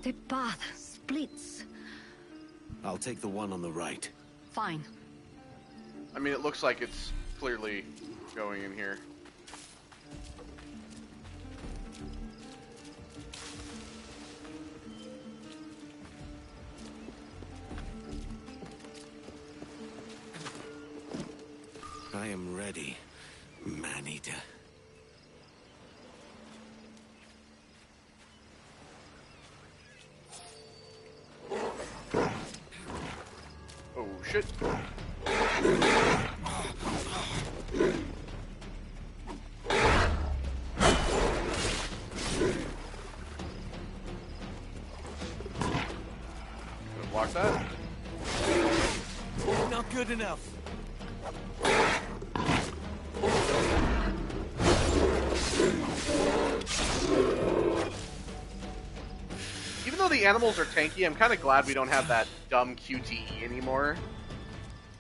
The path splits. I'll take the one on the right. Fine. I mean, it looks like it's clearly going in here. I am ready, man-eater. Oh, shit. Gonna block that. Not good enough. Even though the animals are tanky, I'm kind of glad we don't have that dumb QTE anymore.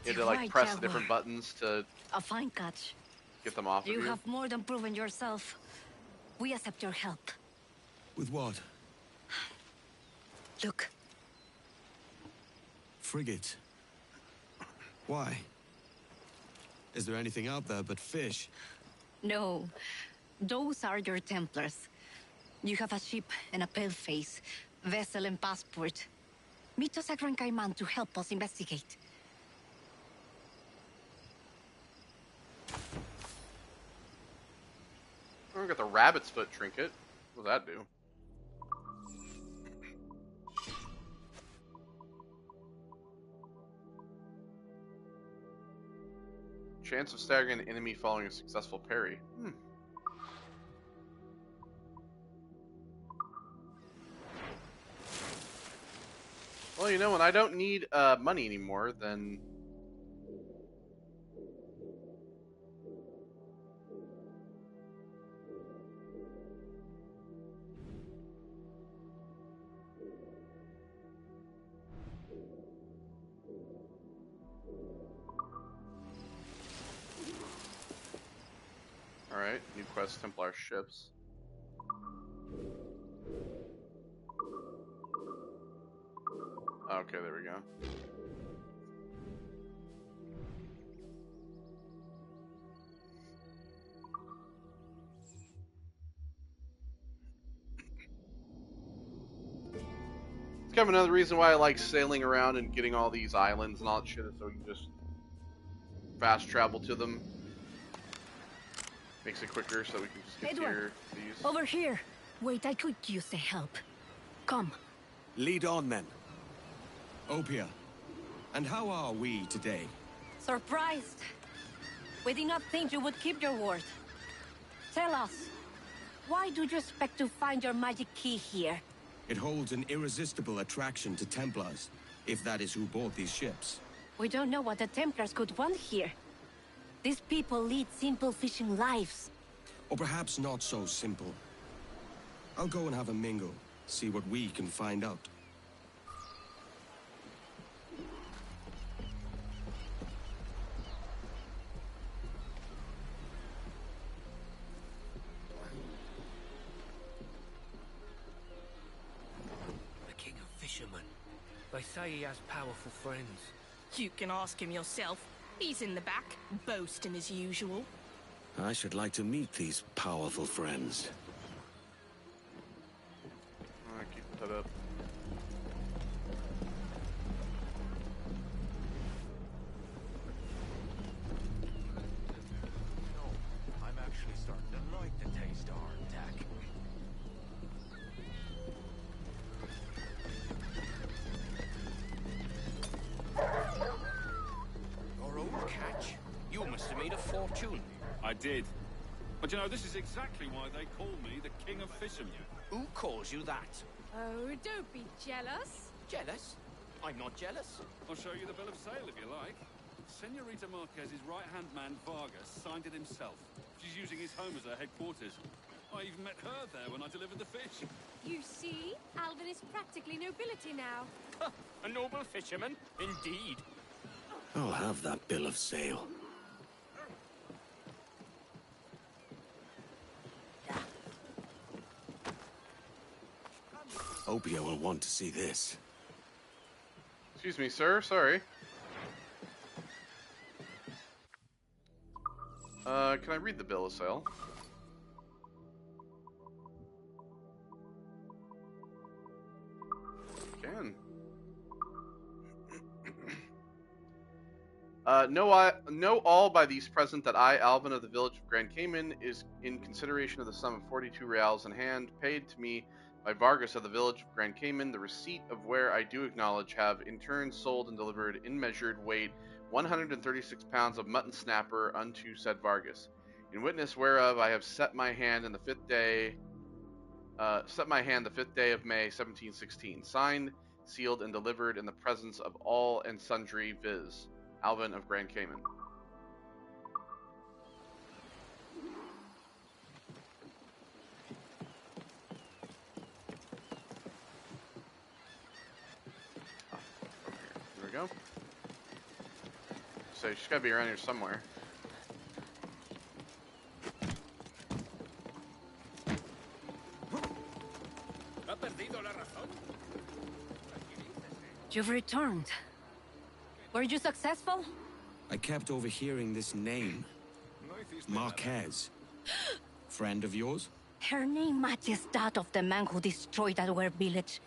You had to, like, Right, press the Jaguar. different buttons to A fine catch. get them off of You you. have more than proven yourself. We accept your help. With what? Look, Frigate. Why? Is there anything out there but fish? no. Those are your Templars. You have a ship and a paleface, vessel and passport. Meet us at Gran Cayman to help us investigate. Oh, we got the rabbit's foot trinket. What does that do? Chance of staggering an enemy following a successful parry. Well, you know, when I don't need money anymore, then... Alright, new quest, Templar ships. Okay, there we go. It's kind of another reason why I like sailing around and getting all these islands and all that shit, so we can just fast travel to them. Makes it quicker so we can just get Edward, here these. over here. Wait, I could use the help. Come. Lead on, then. Opia, and how are we today? Surprised. We did not think you would keep your word. Tell us, why do you expect to find your magic key here? It holds an irresistible attraction to Templars, if that is who bought these ships. We don't know what the Templars could want here. These people lead simple fishing lives. Or perhaps not so simple. I'll go and have a mingle, see what we can find out. The King of Fishermen. They say he has powerful friends. You can ask him yourself. He's in the back, boasting as usual. I should like to meet these powerful friends. Alright, keep that up. I'm actually starting to like the taste of hardtack. Your old catch? You must have made a fortune. I did. But you know, this is exactly why they call me the King of Fishermen. Who calls you that? Oh, don't be jealous. Jealous? I'm not jealous. I'll show you the bill of sale if you like. Senorita Marquez's right-hand man, Vargas, signed it himself. She's using his home as her headquarters. I even met her there when I delivered the fish. You see, Alvin is practically nobility now. A noble fisherman? Indeed. I'll have that bill of sale. Opia will want to see this. Excuse me, sir. Sorry. Can I read the bill of sale? Can. Know all by these present that I, Alvin of the village of Grand Cayman, is in consideration of the sum of 42 reals in hand, paid to me by Vargas of the village of Grand Cayman, the receipt of where I do acknowledge have in turn sold and delivered in measured weight 136 pounds of mutton snapper unto said Vargas. In witness whereof I have set my hand the 5th day of May 1716, signed, sealed, and delivered in the presence of all and sundry, viz. Alvin of Grand Cayman. Here we go. So she's got to be around here somewhere. You've returned. Were you successful? I kept overhearing this name. Marquez. Friend of yours? Her name matches that of the man who destroyed our village.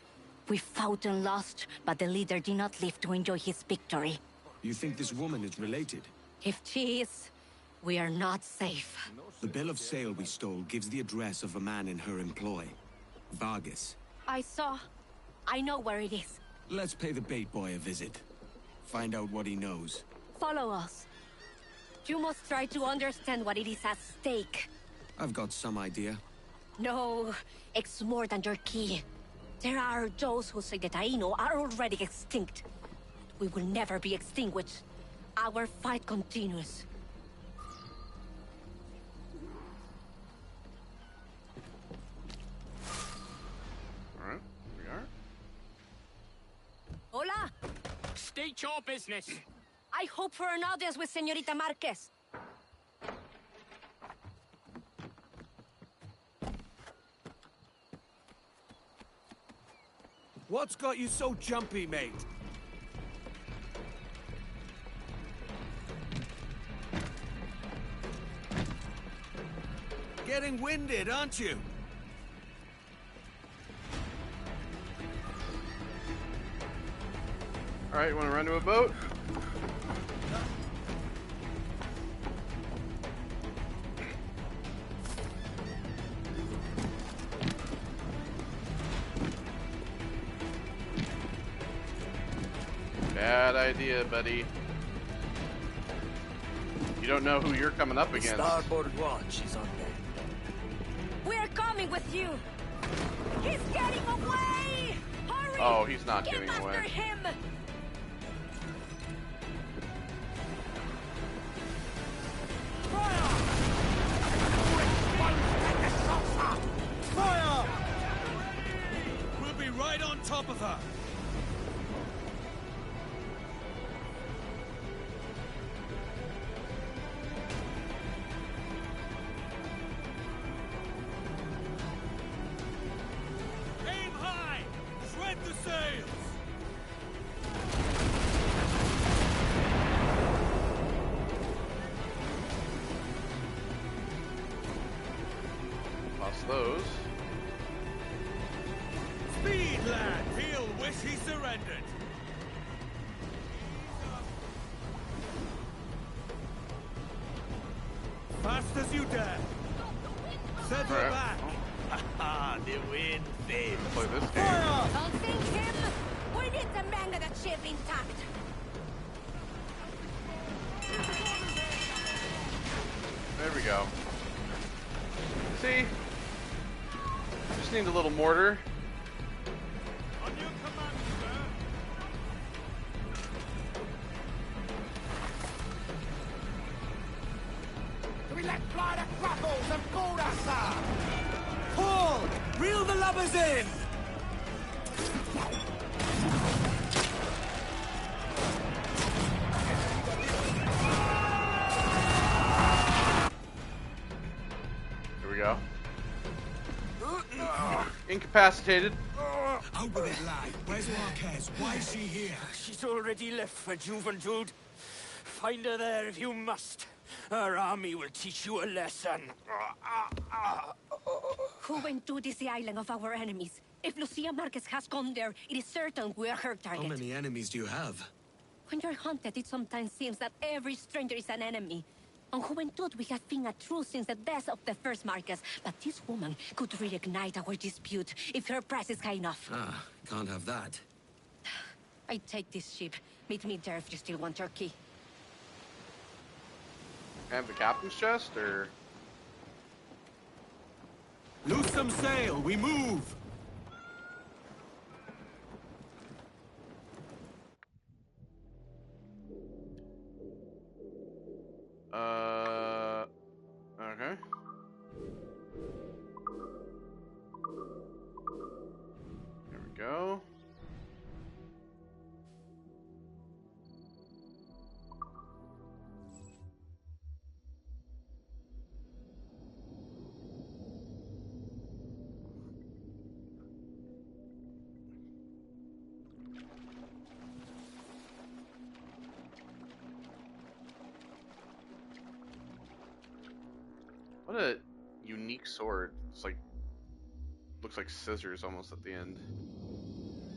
We fought and lost, but the leader did not live to enjoy his victory. You think this woman is related? If she is, we are not safe. The bill of sale we stole gives the address of a man in her employ. Vargas. I saw. I know where it is. Let's pay the bait boy a visit. Find out what he knows. Follow us. You must try to understand what it is at stake. I've got some idea. No, it's more than your key. There are those who say the Taino are already extinct. We will never be extinguished. Our fight continues. Alright, here we are. Hola! State your business. I hope for an audience with Señorita Marquez. What's got you so jumpy, mate? Getting winded, aren't you? Alright, you want to run to a boat? Bad idea, buddy. You don't know who you're coming up against. Starboard watch is on deck. We're coming with you! He's getting away! Hurry! Oh, he's not Get getting after away. him! Fire! We'll be right on top of her. Aim high! Shred the sails! Toss those. Speed, lad! He'll wish he surrendered! Fast as you dare! Set her Alright. back! Ha the wind fades! Play this game. Fire! Don't think him! We need the man of the ship intact! There we go. See? Just need a little mortar. On your command, sir! We let fly the grapples and board us, sir! Paul! Reel the lubbers in! Here we go. Incapacitated. Out with it, lad. Where's Marquez? Why is she here? She's already left for Juventude. Find her there if you must. Her army will teach you a lesson. Juventude is the island of our enemies. If Lucia Marquez has gone there, it is certain we are her target. How many enemies do you have? When you're hunted, it sometimes seems that every stranger is an enemy. On Juventud, we have been at truce since the death of the first Marquez, but this woman could reignite our dispute if her price is high enough. Ah, can't have that. I take this ship. Meet me there if you still want your key. Have the captain's chest, or? Loose some sail. We move. Okay. There we go. What a unique sword. It's like, looks like scissors almost at the end.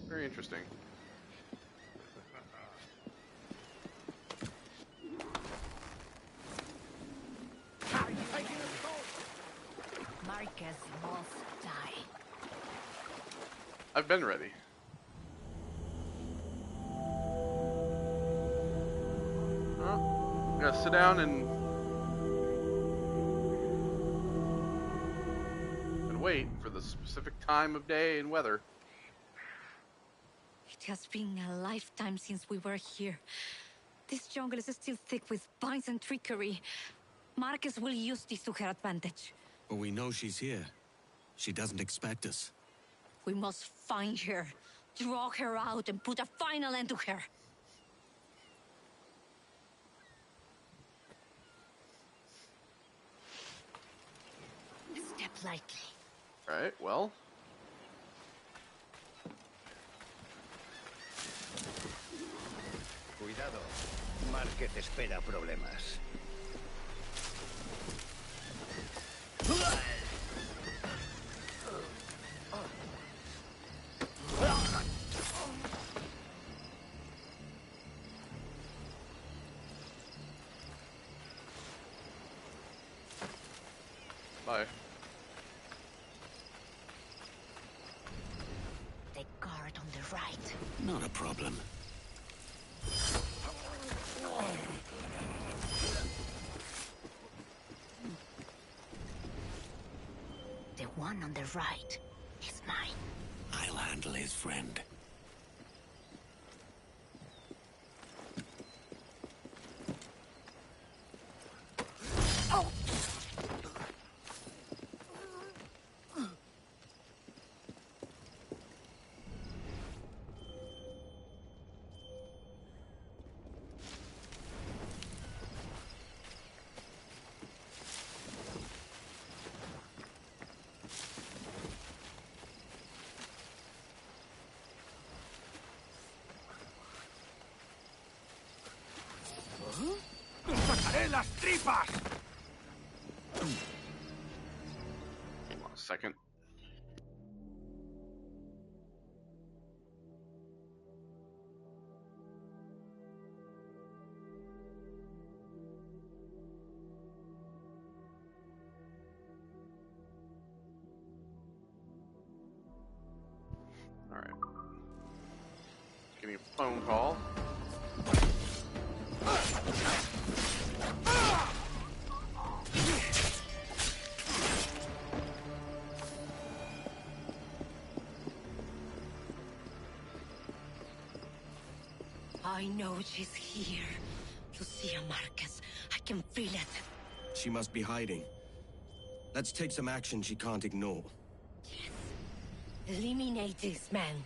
Very interesting. Marquez must die. I've been ready. Well, I'm gonna sit down and wait for the specific time of day and weather. It has been a lifetime since we were here. This jungle is still thick with vines and trickery. Marquez will use this to her advantage. But we know she's here. She doesn't expect us. We must find her, draw her out, and put a final end to her. Step lightly. Alright, well. Cuidado. Márquez espera problemas. Bye. The guard on the right. Not a problem. The one on the right is mine. I'll handle his friend. ¡Sacaré las tripas! Hold on a second. Alright. Getting a phone call. I know she's here. Lucia Marquez. I can feel it. She must be hiding. Let's take some action she can't ignore. Eliminate this man.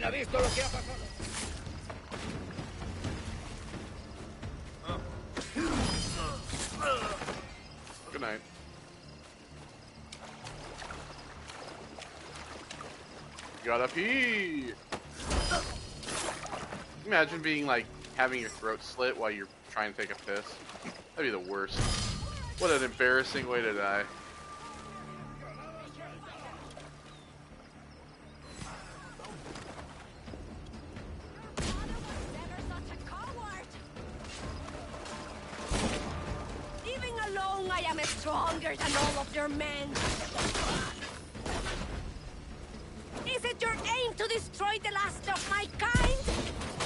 ¿Alguien ha visto lo que ha pasado? Good night. Gotta pee! Imagine being like, having your throat slit while you're trying to take a piss. That'd be the worst. What an embarrassing way to die. Living alone, I am stronger than all of your men. Is it your aim to destroy the last of my kind?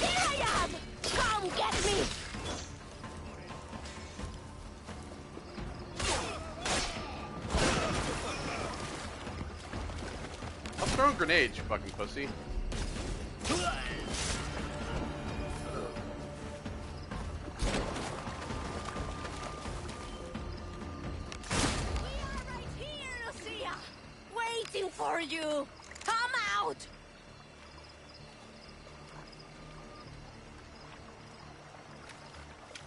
Here I am! Come get me! I'm throwing grenades, you fucking pussy. Waiting for you! Come out!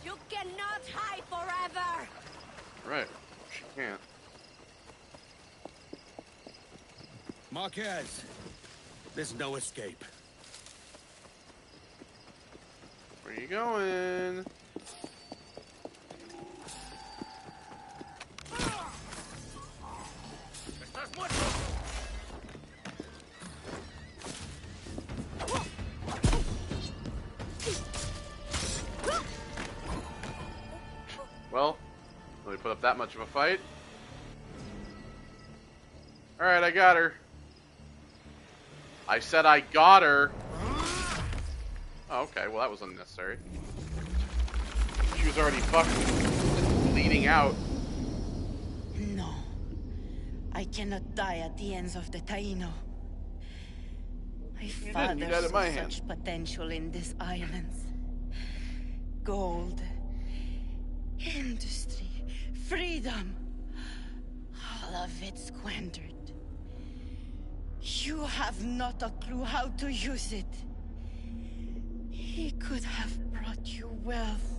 You cannot hide forever! Right. She can't. Marquez, there's no escape. Where you going? ¡Estás muerto! Well, really put up that much of a fight. Alright, I got her. I said I got her. Oh, okay, well that was unnecessary. She was already fucking bleeding out. No. I cannot die at the ends of the Taino. My father that in saw my hand. such potential in these islands. Gold, industry, freedom. All of it squandered. You have not a clue how to use it. He could have brought you wealth.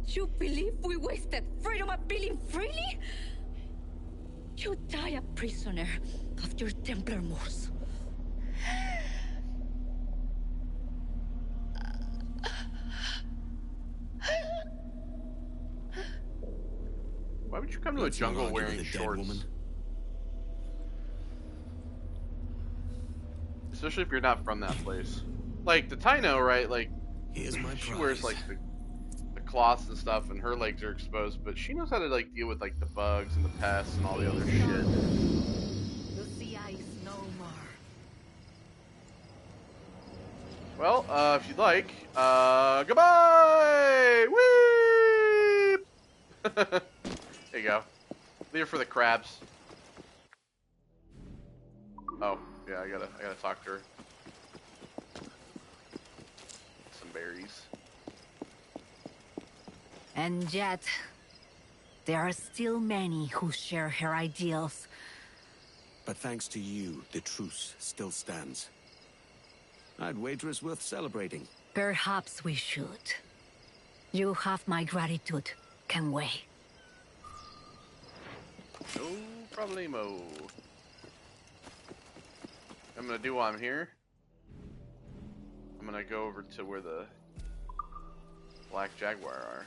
You believe we wasted freedom appealing freely? You die a prisoner of your Templar Moors. Why would you come to a jungle wearing shorts? Especially if you're not from that place. Like, the Taino, right, like, she wears, like, the cloths and stuff, and her legs are exposed, but she knows how to, like, deal with, like, the bugs and the pests and all the other shit. Lucia is no more. Well, if you'd like, goodbye! Whee! There you go. Leave her for the crabs. Oh, yeah, I gotta talk to her. Some berries. And yet, there are still many who share her ideals. But thanks to you, the truce still stands. I'd wager it's worth celebrating. Perhaps we should. You have my gratitude, Kenway. No problemo. I'm gonna do while I'm here. I'm gonna go over to where the Black Jaguar are.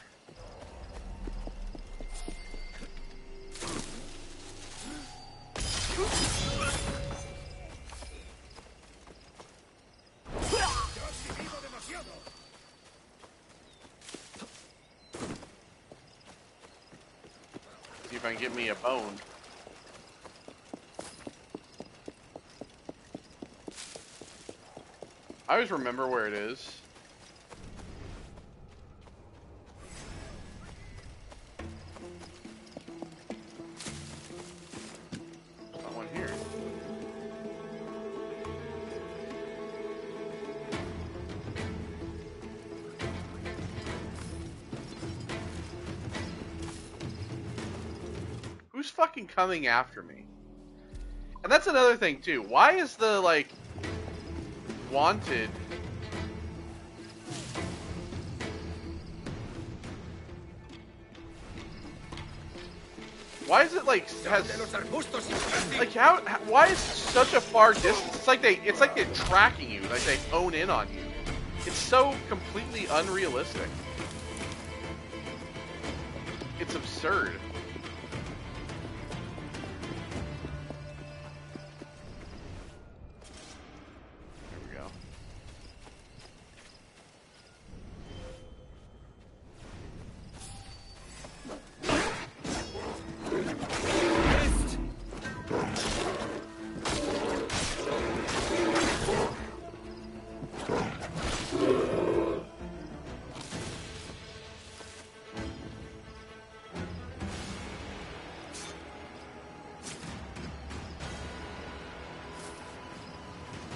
See if I can get me a bone. I always remember where it is. Not one here. Who's fucking coming after me? And that's another thing too. Why is the, like, wanted. Why is it like why is such a far distance? It's like they're tracking you, like they hone in on you. It's so completely unrealistic. It's absurd. There we go.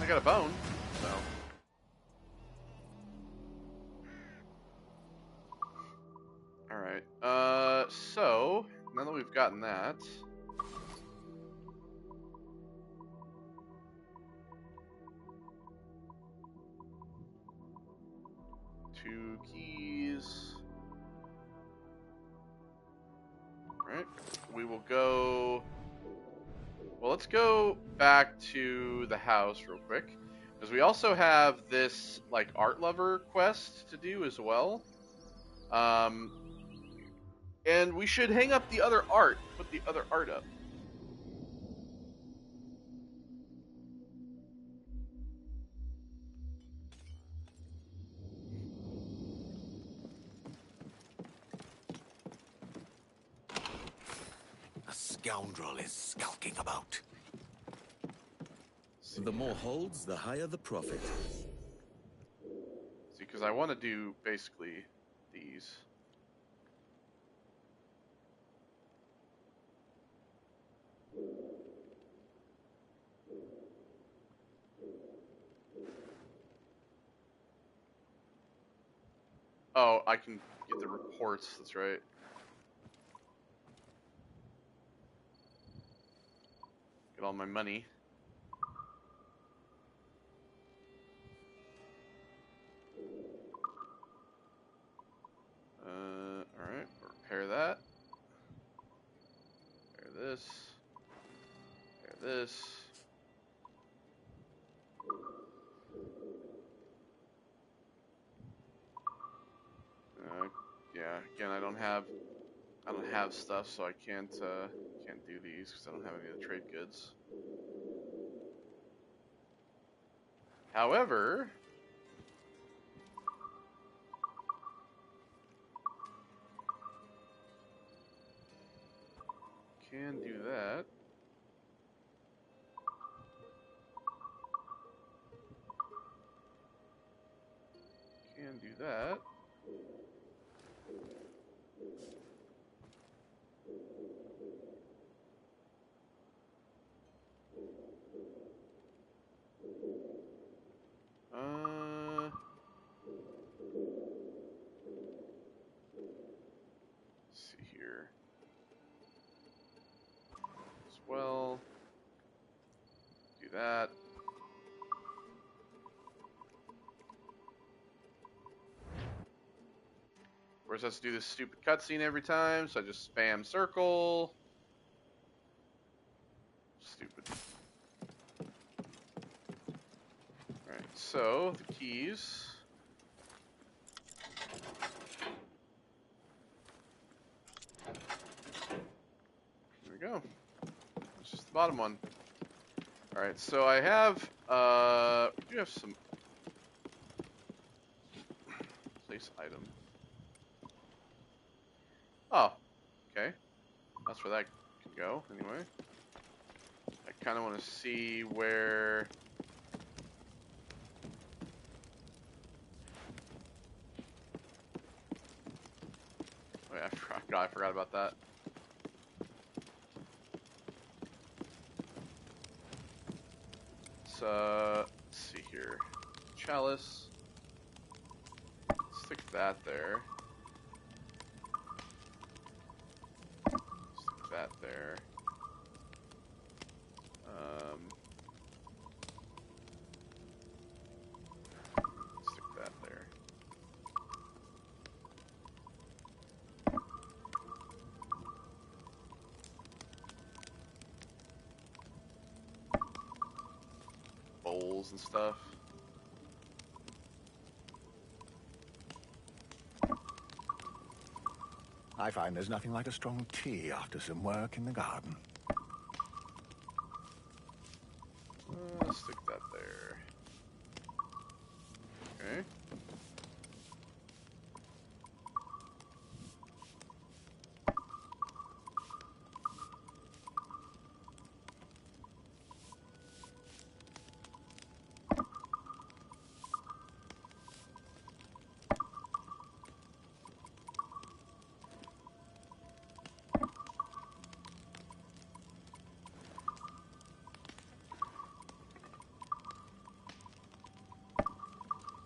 I got a bone, so. Alright, so, now that we've gotten that. Two keys. Alright, we will go. Well, let's go back to the house real quick, because we also have this like art lover quest to do as well. And we should hang up the other art, put the other art up. A scoundrel is skulking about. The more holds, the higher the profit. See, because I want to do basically these. Oh, I can get the reports, that's right. Get all my money. Alright, repair that. Repair this. Repair this. Yeah, again, I don't have stuff, so I can't do these because I don't have any of the trade goods. However, can do that. Can do that. Let's see here. As well. Do that. We're supposed to do this stupid cutscene every time, so I just spam circle. Stupid. Alright, so the keys. There we go. It's just the bottom one. Alright, so I have, we do have some place item. Oh, okay. That's where that can go, anyway. I kind of want to see where... Wait, I forgot about that. Let's see here. Chalice. Stick that there. Stick that there. souls and stuff. I find there's nothing like a strong tea after some work in the garden. Let's stick that there. Okay.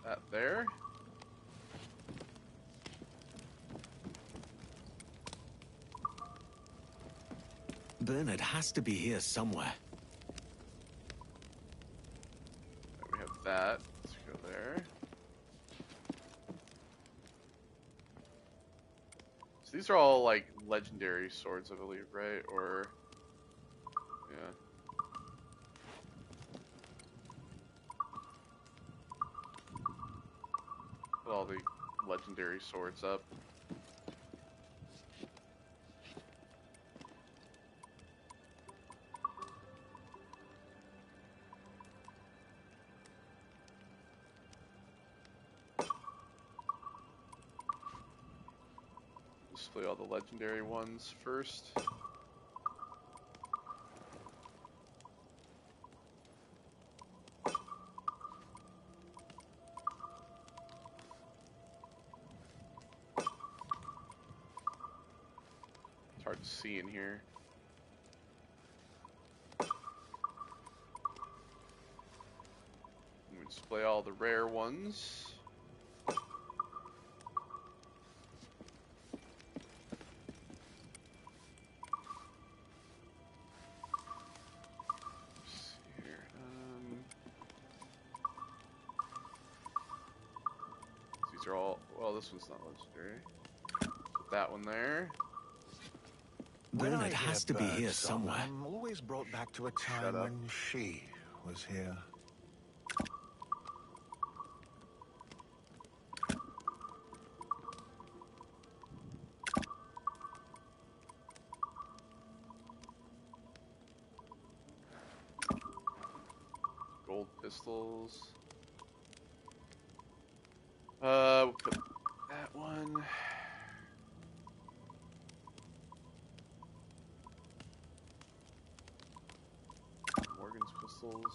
That there. Bernard has to be here somewhere. We have that. Let's go there. So these are all like legendary swords, I believe, right? Or yeah. Put all the legendary swords up. Display all the legendary ones first. It's hard to see in here. And we display all the rare ones. These are all, well, this one's not legendary. Put that one there. Bernard has to be here somewhere. I'm always brought back to a time when she was here. Gold pistols. We'll put that one. Morgan's pistols.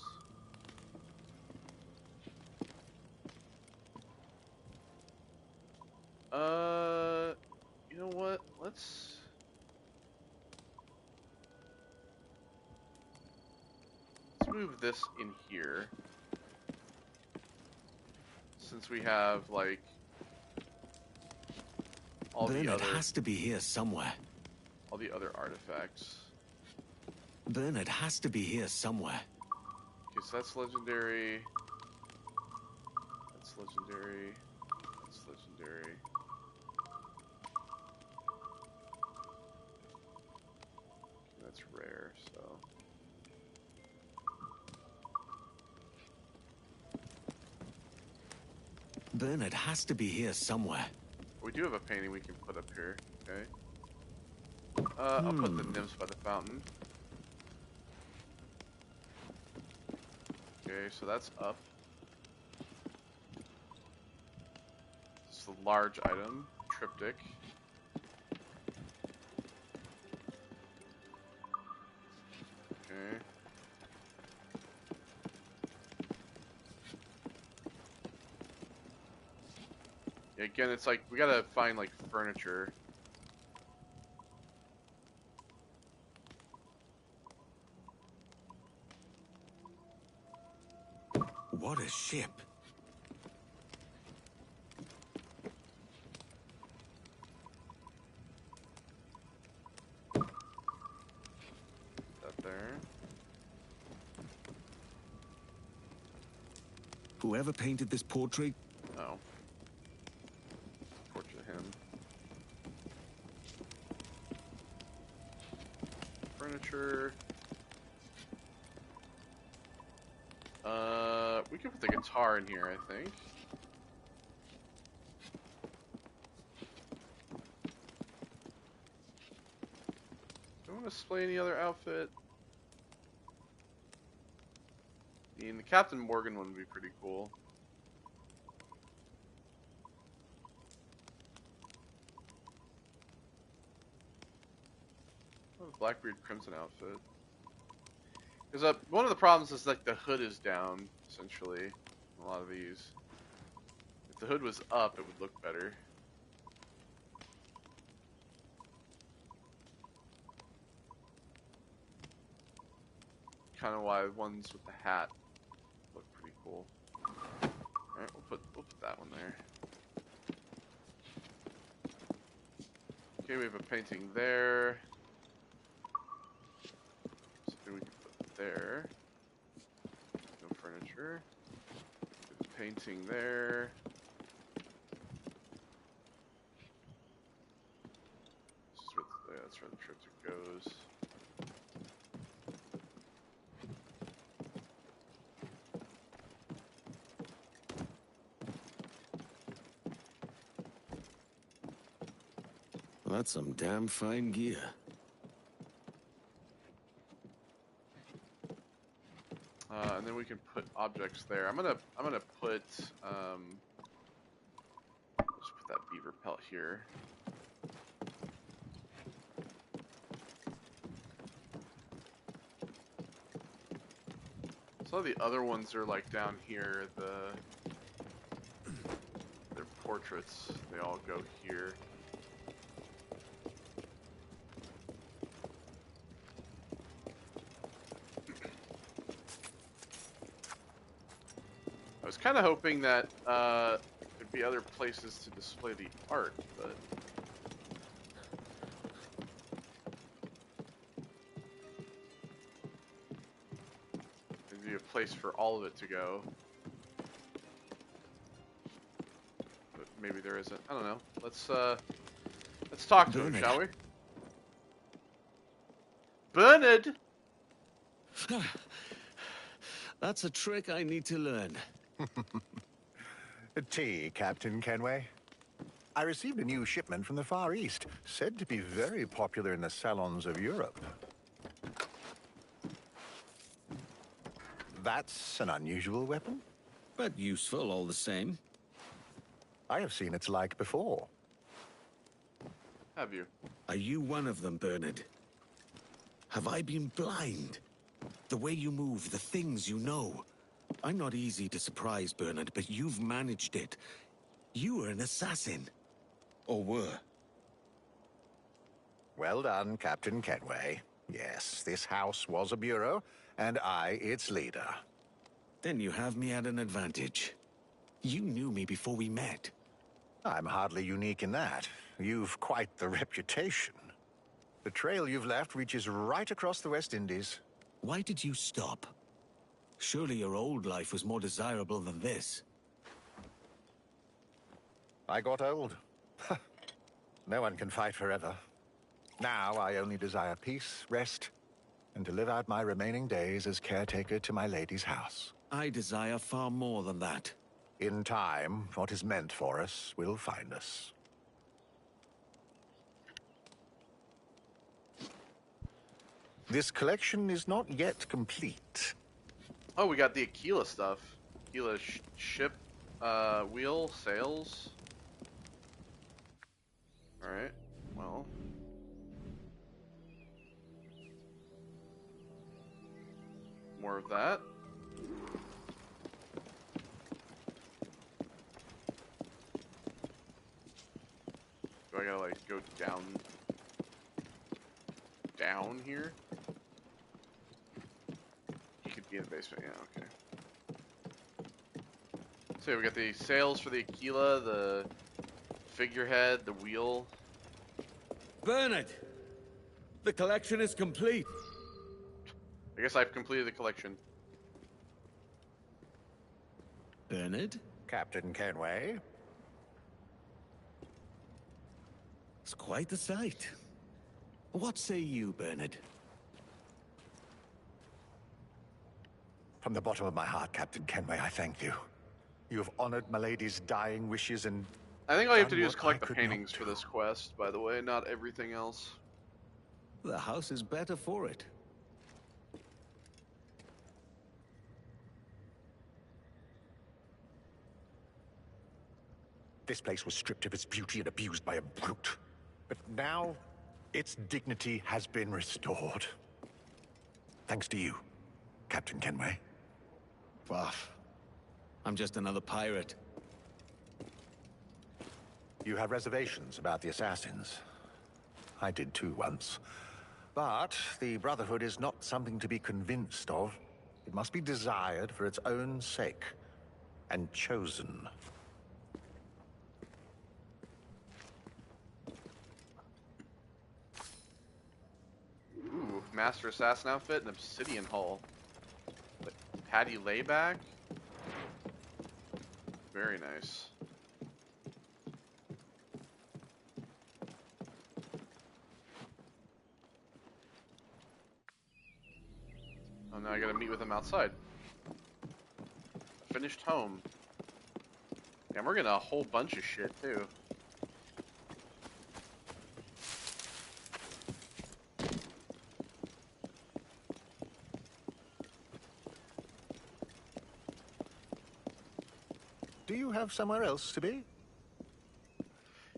You know what? Let's move this in here. Since we have like all Bernard the other has to be here somewhere. all the other artifacts. Bernard has to be here somewhere. Okay, so that's legendary. That's legendary. That's legendary. Okay, that's rare, so. Bernard has to be here somewhere. We do have a painting we can put up here, okay? I'll put the nymphs by the fountain. Okay, so that's up. This is the large item, triptych. Okay. Yeah, again, it's like, we gotta find like furniture. What a ship. That there. Whoever painted this portrait? Oh. Portrait of him. Furniture. We can put the guitar in here, I think. Do I want to display any other outfit? I mean, the Captain Morgan one would be pretty cool. Oh, Blackbeard Crimson outfit. Because one of the problems is like the hood is down, essentially, in a lot of these. If the hood was up, it would look better. Kind of why ones with the hat look pretty cool. Alright, we'll put that one there. Okay, we have a painting there. Something we can put there. No furniture. There's a painting there. That's where the triptych goes. Well, that's some damn fine gear. And then we can put objects there. I'm gonna put just put that beaver pelt here. Some of the other ones are like down here. They're portraits. They all go here. I was kind of hoping that there'd be other places to display the art, but there'd be a place for all of it to go. But maybe there isn't. I don't know. Let's talk to him, shall we? Bernard! That's a trick I need to learn. Tea, Captain Kenway. I received a new shipment from the Far East, said to be very popular in the salons of Europe. That's an unusual weapon? But useful all the same. I have seen its like before. Have you? Are you one of them, Bernard? Have I been blind? The way you move, the things you know. I'm not easy to surprise, Bernard, but you've managed it. You are an assassin. Or were. Well done, Captain Kenway. Yes, this house was a bureau, and I its leader. Then you have me at an advantage. You knew me before we met. I'm hardly unique in that. You've quite the reputation. The trail you've left reaches right across the West Indies. Why did you stop? Surely your old life was more desirable than this. I got old. No one can fight forever. Now I only desire peace, rest, and to live out my remaining days as caretaker to my lady's house. I desire far more than that. In time, what is meant for us will find us. This collection is not yet complete. Oh, we got the Aquila stuff. Aquila ship, wheel, sails. Alright, well. More of that. Do I gotta, like, go down here? You could be in the basement, yeah, okay. So we got the sails for the Aquila, the figurehead, the wheel. Bernard! The collection is complete. I guess I've completed the collection. Bernard? Captain Kenway? It's quite the sight. What say you, Bernard? From the bottom of my heart, Captain Kenway, I thank you. You have honored Milady's dying wishes and I think all you have to done do is what I collect the could not paintings for this quest, by the way, not everything else. The house is better for it. This place was stripped of its beauty and abused by a brute. But now, its dignity has been restored. Thanks to you, Captain Kenway. Buff. I'm just another pirate. You have reservations about the assassins. I did too once. But the Brotherhood is not something to be convinced of. It must be desired for its own sake. And chosen. Ooh, Master Assassin outfit and Obsidian Hull. Patty Layback. Very nice. Oh, now I gotta meet with him outside. Finished home. And we're getting a whole bunch of shit, too. Do you have somewhere else to be?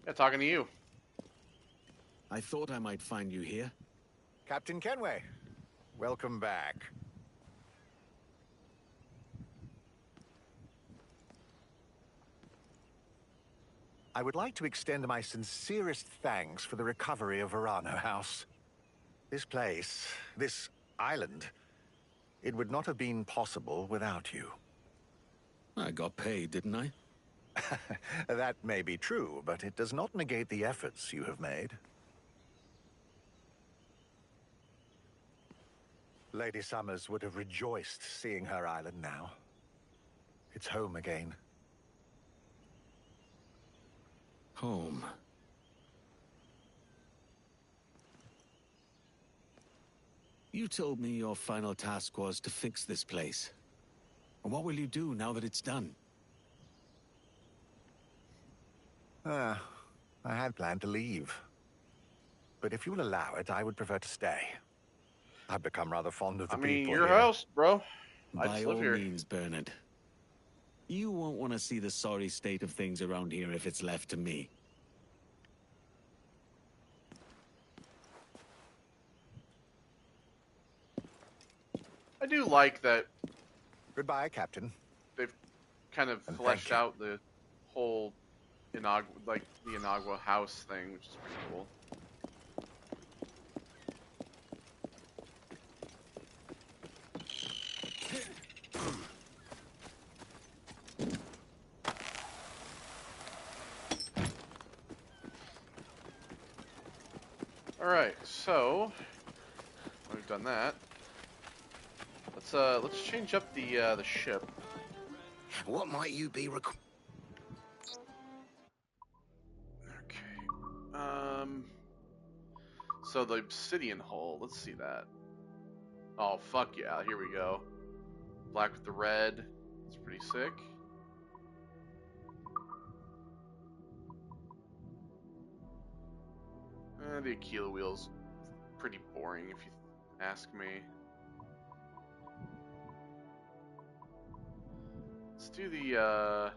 Yeah, talking to you. I thought I might find you here. Captain Kenway, welcome back. I would like to extend my sincerest thanks for the recovery of Verano House. This place, this island, it would not have been possible without you. I got paid, didn't I? That may be true, but it does not negate the efforts you have made. Lady Summers would have rejoiced seeing her island now. It's home again. Home. You told me your final task was to fix this place. What will you do now that it's done? I had planned to leave. But if you will allow it, I would prefer to stay. I've become rather fond of the people your here. house, bro. I By just all live here. means, Bernard. You won't want to see the sorry state of things around here if it's left to me. I do like that Goodbye, Captain. they've kind of fleshed out the whole the Inagua house thing, which is pretty cool. Alright, so we've done that. Let's change up the ship. What might you be Okay. So the obsidian hull, let's see that. Oh fuck yeah, here we go. Black with the red. It's pretty sick. The Aquila wheel's pretty boring if you ask me. Let's do the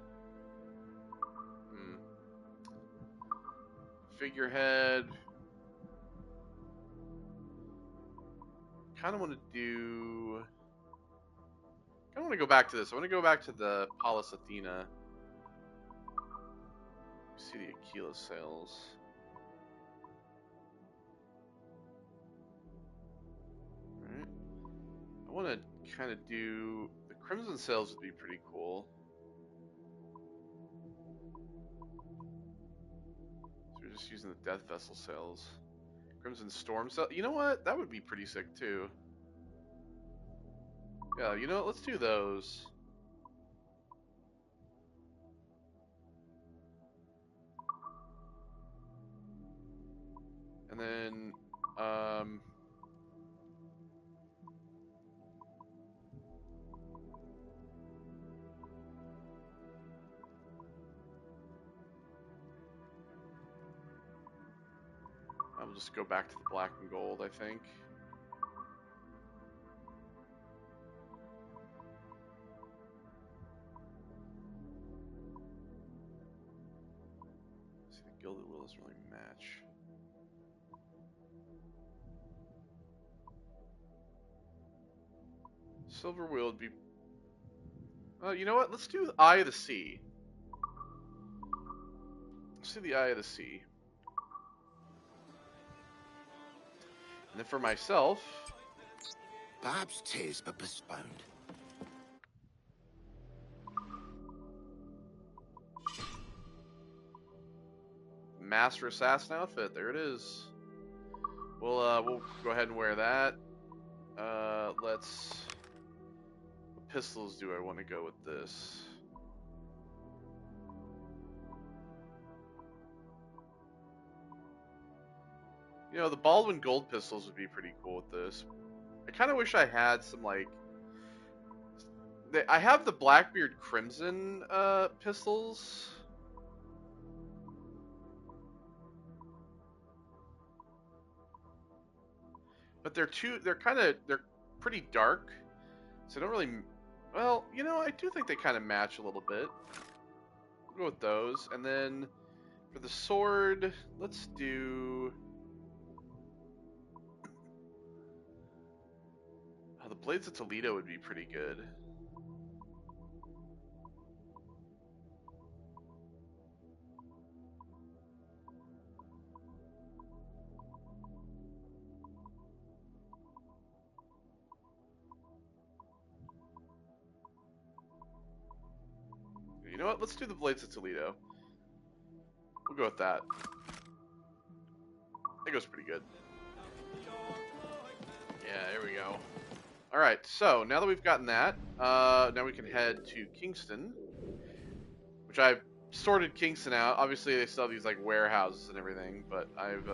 figurehead. Kind of want to go back to this. I want to go back to the Pallas Athena. See the Aquila sails. Alright. I want to kind of do the Crimson sails would be pretty cool. So we're just using the Death Vessel sails. Crimson Storm sail. You know what? That would be pretty sick too. Yeah, you know what? Let's do those. And then, we'll just go back to the black and gold, I think. See, the gilded will doesn't really match. Silver wheel would be. You know what? Let's do the Eye of the Sea. Let's do the Eye of the Sea. And then for myself. Perhaps 'tis, but postponed. Master Assassin outfit. There it is. We'll go ahead and wear that. Let's. What pistols do I want to go with this? You know, the Baldwin gold pistols would be pretty cool with this. I kind of wish I had some, like... I have the Blackbeard Crimson pistols. But they're pretty dark. So I don't really... Well, you know, I do think they kind of match a little bit. We'll go with those. And then for the sword, let's do... Oh, the Blades of Toledo would be pretty good. You know what? Let's do the Blades of Toledo. We'll go with that. That goes pretty good. Yeah, there we go. Alright, so now that we've gotten that, now we can head to Kingston. Which I've sorted Kingston out. Obviously they still have these like warehouses and everything, but I've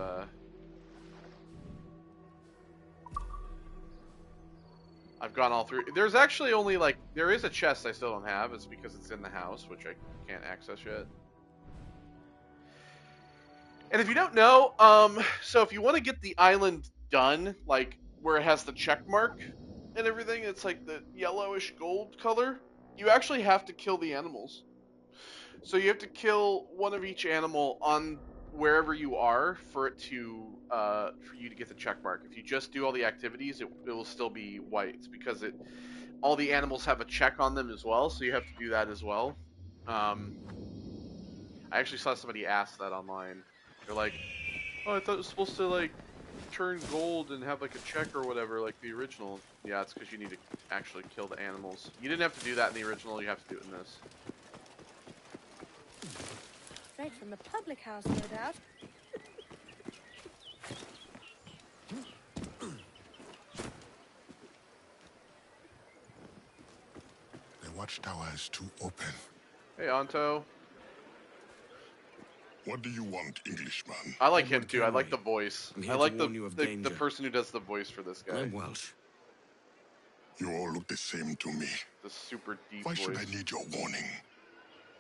gone all through. There's actually only like, there is a chest I still don't have. It's because it's in the house, which I can't access yet. And if you don't know, so if you want to get the island done, like where it has the check mark and everything, it's like the yellowish gold color, you actually have to kill the animals. So you have to kill one of each animal on wherever you are for it to for you to get the check mark. If you just do all the activities, it will still be white. It's because all the animals have a check on them as well, so you have to do that as well. I actually saw somebody ask that online. They're like, "Oh, I thought it was supposed to like turn gold and have like a check or whatever, like the original." Yeah, it's because you need to actually kill the animals. You didn't have to do that in the original. You have to do it in this. Straight from the public house, no doubt. The watchtower is too open. Hey, Anto. What do you want, Englishman? I like him too. I like the voice. I'm here I like to warn you of the danger. person who does the voice for this guy. I'm Welsh. You all look the same to me. The super deep Why voice. should I need your warning?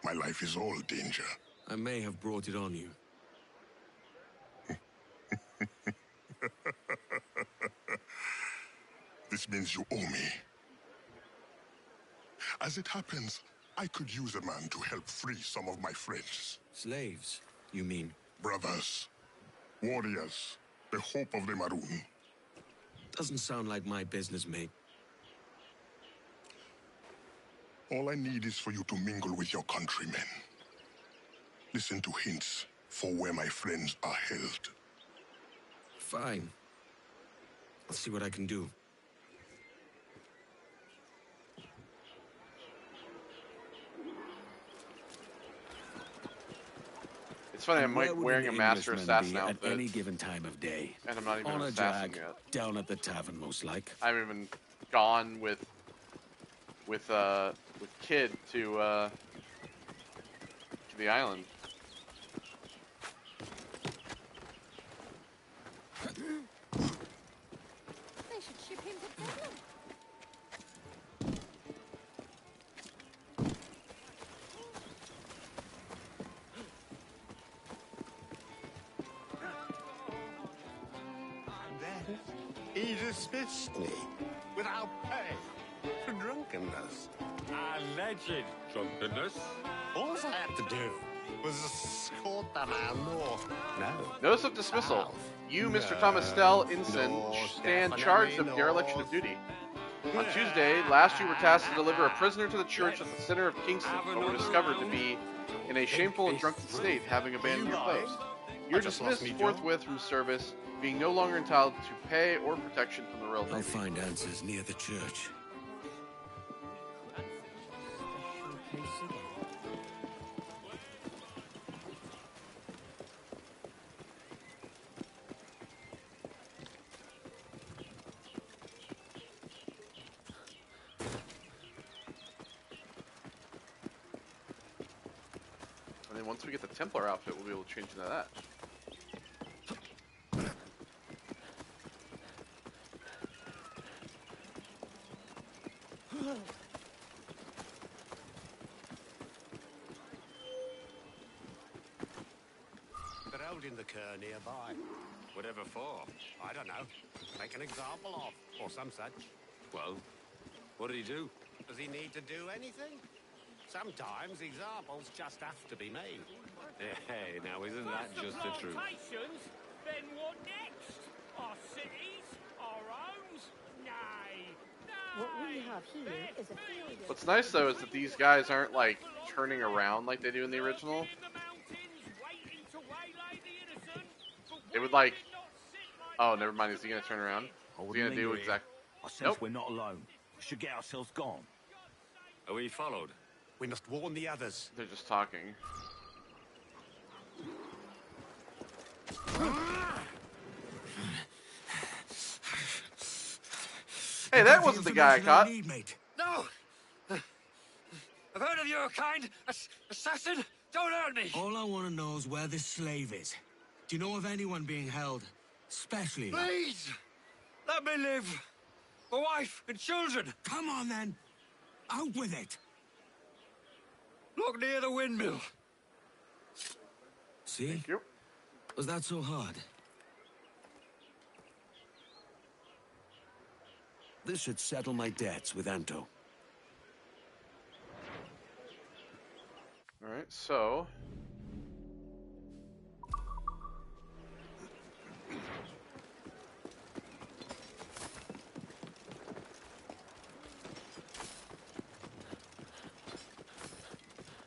My life is all danger. I may have brought it on you. This means you owe me. As it happens, I could use a man to help free some of my friends. Slaves, you mean? Brothers. Warriors. The hope of the Maroon. Doesn't sound like my business, mate. All I need is for you to mingle with your countrymen. Listen to hints for where my friends are held. Fine. I'll see what I can do. It's funny, I'm like wearing a Master Assassin outfit. At any given time of day. And I'm not even on an a assassin jag, yet. down at the tavern, most like. I haven't even gone with Kid to the island. They should ship him to Dublin. He dismissed me without pay for drunkenness. Alleged drunkenness. All I had to do was escort the man north. No. Notice of dismissal. You, Mr. Thomas Snell, Ensign, stand charged of dereliction of duty. On Tuesday, last you were tasked to deliver a prisoner to the church at the center of Kingston, but were discovered to be in a shameful and drunken state, having abandoned your post. You're dismissed forthwith from service, being no longer entitled to pay or protection from the Royal Navy. I'll find answers near the church. And then once we get the Templar outfit, we'll be able to change into that. They're holding the cur nearby. Whatever for, I don't know. Make an example of, or some such. Well, what did he do? Does he need to do anything? Sometimes examples just have to be made. Hey, now isn't that just the truth? Then what next? Our cities? Our homes? Nay. What we have here is a failure. What's nice though is that these guys aren't like turning around like they do in the original. They would like. Oh, never mind. Is he gonna turn around? Is he gonna do exactly? I sense we're not alone. We should get ourselves gone. Are we followed? We must warn the others. They're just talking. Hey, that wasn't the guy I caught. No! I've heard of your kind. Assassin, don't hurt me! All I want to know is where this slave is. Do you know of anyone being held? Especially... Please! Let me live! My wife and children! Come on, then! Out with it! Look near the windmill. See? Thank you. Was that so hard? This should settle my debts with Anto. Alright, so...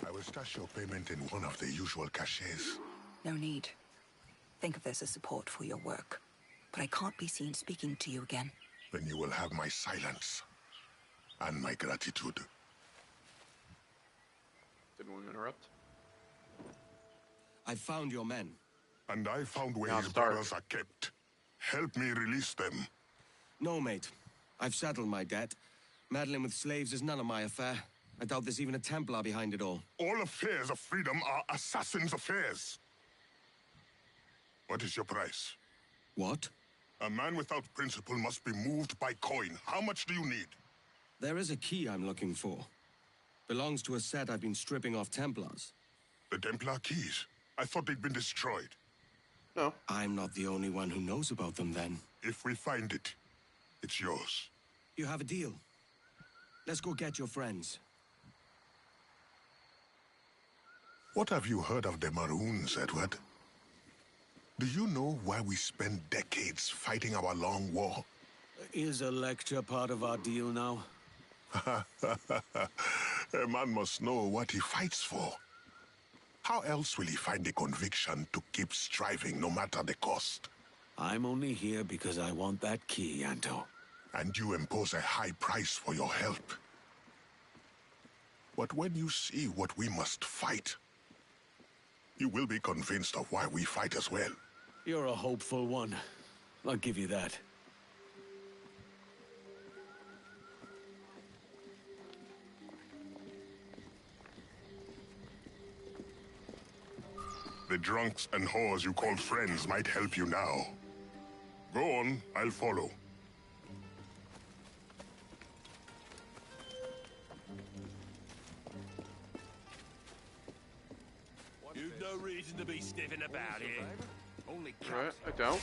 I will stash your payment in one of the usual caches. No need. Think of this as support for your work. But I can't be seen speaking to you again. Then you will have my silence and my gratitude. Didn't want to interrupt. I found your men. And I found where his brothers are kept. Help me release them. No, mate. I've settled my debt. Meddling with slaves is none of my affair. I doubt there's even a Templar behind it all. All affairs of freedom are assassins' affairs. What is your price? What? A man without principle must be moved by coin. How much do you need? There is a key I'm looking for. Belongs to a set I've been stripping off Templars. The Templar keys? I thought they'd been destroyed. No. I'm not the only one who knows about them, then. If we find it, it's yours. You have a deal. Let's go get your friends. What have you heard of the Maroons, Edward? Do you know why we spend decades fighting our long war? Is a lecture part of our deal now? A man must know what he fights for. How else will he find the conviction to keep striving no matter the cost? I'm only here because I want that key, Anto. And you impose a high price for your help. But when you see what we must fight, you will be convinced of why we fight as well. You're a hopeful one. I'll give you that. The drunks and whores you called friends might help you now. Go on, I'll follow. You've no reason to be sniffing about here. Alright, I don't.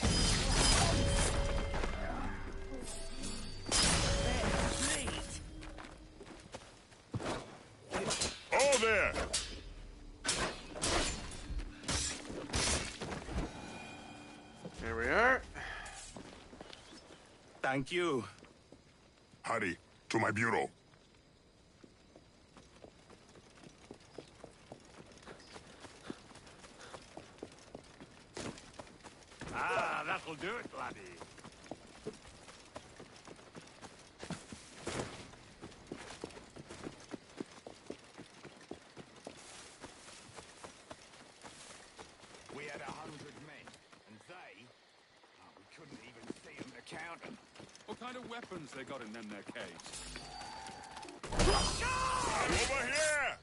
Thank you. Hurry, to my bureau. Ah, that'll do it, laddie. We had 100 men, and they... Oh, we couldn't even see them to count them. What kind of weapons they got in them their caves? Over here!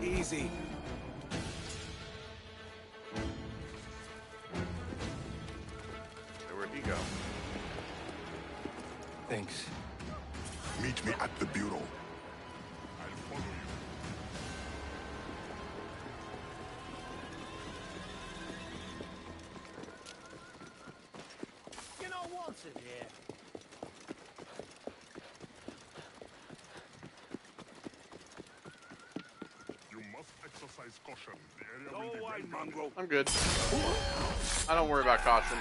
Easy. Where'd he go? Thanks. Meet me at the bureau. I'll follow you. You know what's in here? You must exercise caution. The area will be well mongrel. I'm good. I don't worry about caution.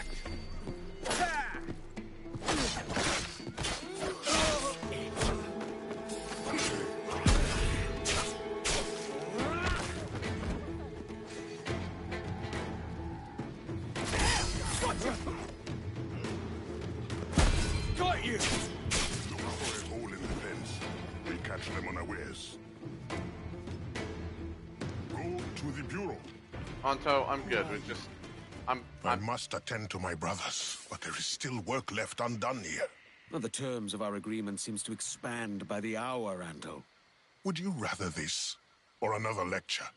Got you! Look for a hole in the fence. We catch them unawares. Go to the bureau. Anto, I'm good. We just, I must attend to my brothers, but there is still work left undone here. Well, the terms of our agreement seems to expand by the hour, Anto. Would you rather this, or another lecture?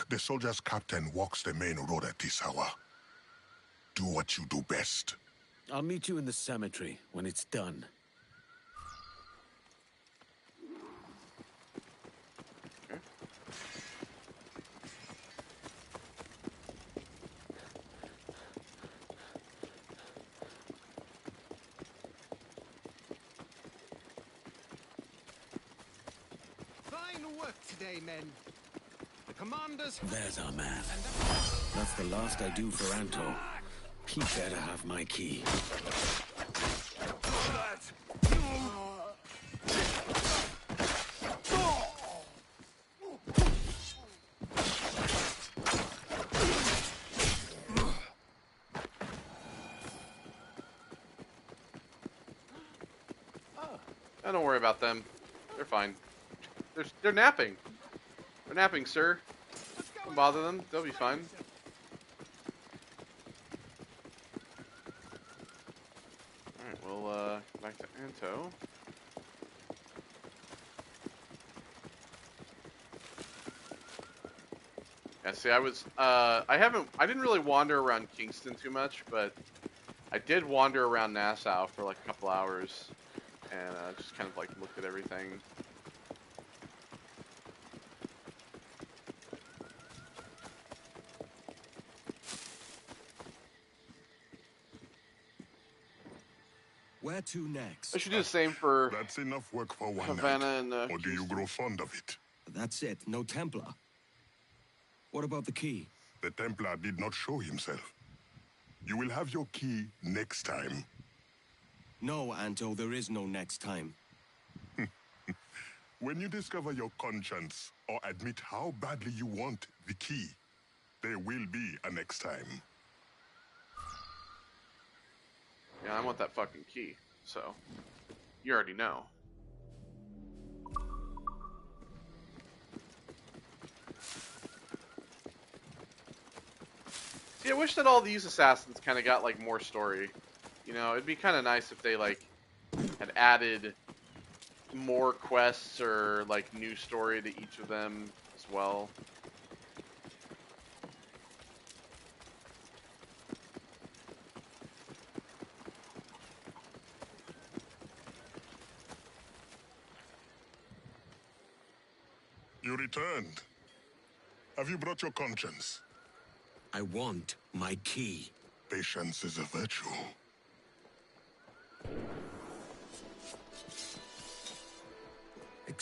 The soldier's captain walks the main road at this hour. Do what you do best. I'll meet you in the cemetery when it's done. Fine work today, men. The commanders... There's our man. That's the last I do for Anto. He better have my key. don't worry about them. They're fine. They're napping. They're napping, sir. Don't bother them. They'll be fine. Alright, we'll go back to Anto. Yeah, see, I didn't really wander around Kingston too much, but I did wander around Nassau for like a couple hours, and just kind of like looked at everything. Where to next? I should do the same for That's enough work for one Havana night. and Or do you grow fond of it? That's it. No Templar. What about the key? The Templar did not show himself. You will have your key next time. No, Anto, there is no next time. When you discover your conscience or admit how badly you want the key, there will be a next time. Yeah, I want that fucking key, so you already know. See, I wish that all these assassins kind of got like more story. You know, it'd be kind of nice if they like had added more quests or like new story to each of them as well. You returned. Have you brought your conscience? I want my key. Patience is a virtue.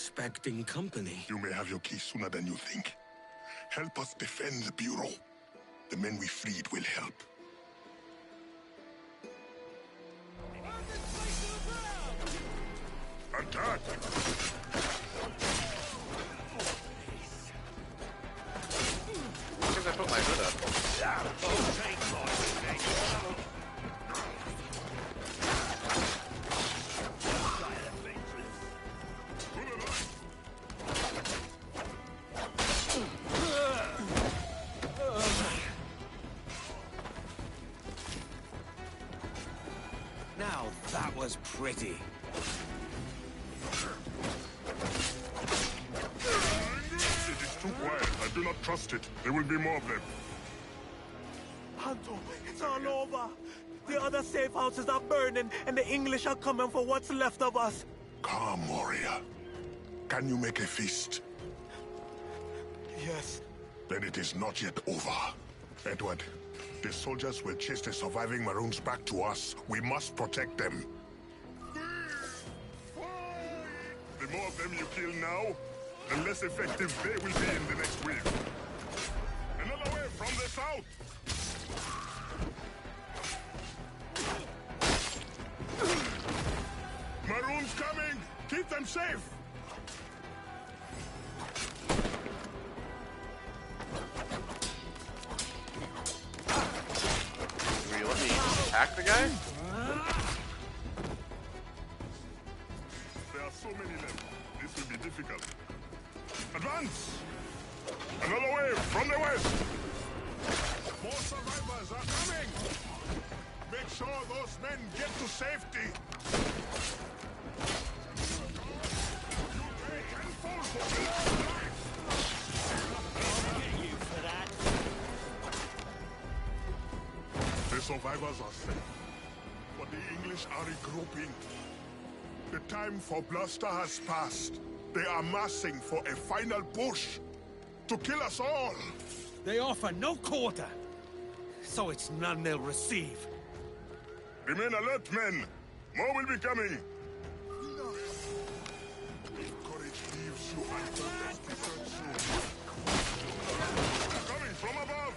unsuspecting company. You may have your key sooner than you think. Help us defend the Bureau. The men we freed will help. Attack! Because I put my hood up. Now that was pretty. It is too quiet. I do not trust it. There will be more of them. Hunter, it's all over. The other safe houses are burning, and the English are coming for what's left of us. Calm, warrior. Can you make a fist? Yes. Then it is not yet over. Edward, the soldiers will chase the surviving Maroons back to us. We must protect them. The more of them you kill now, the less effective they will be in the next wave. Another wave from the south! Maroons coming! Keep them safe! Will you let me attack the guy? There are so many left. This will be difficult. Advance! Another wave from the west! More survivors are coming! Make sure those men get to safety! The survivors are safe, but the English are regrouping. The time for bluster has passed. They are massing for a final push to kill us all. They offer no quarter, so it's none they'll receive. Remain alert, men. More will be coming. Courage leaves you unpurposed to search you. Coming from above.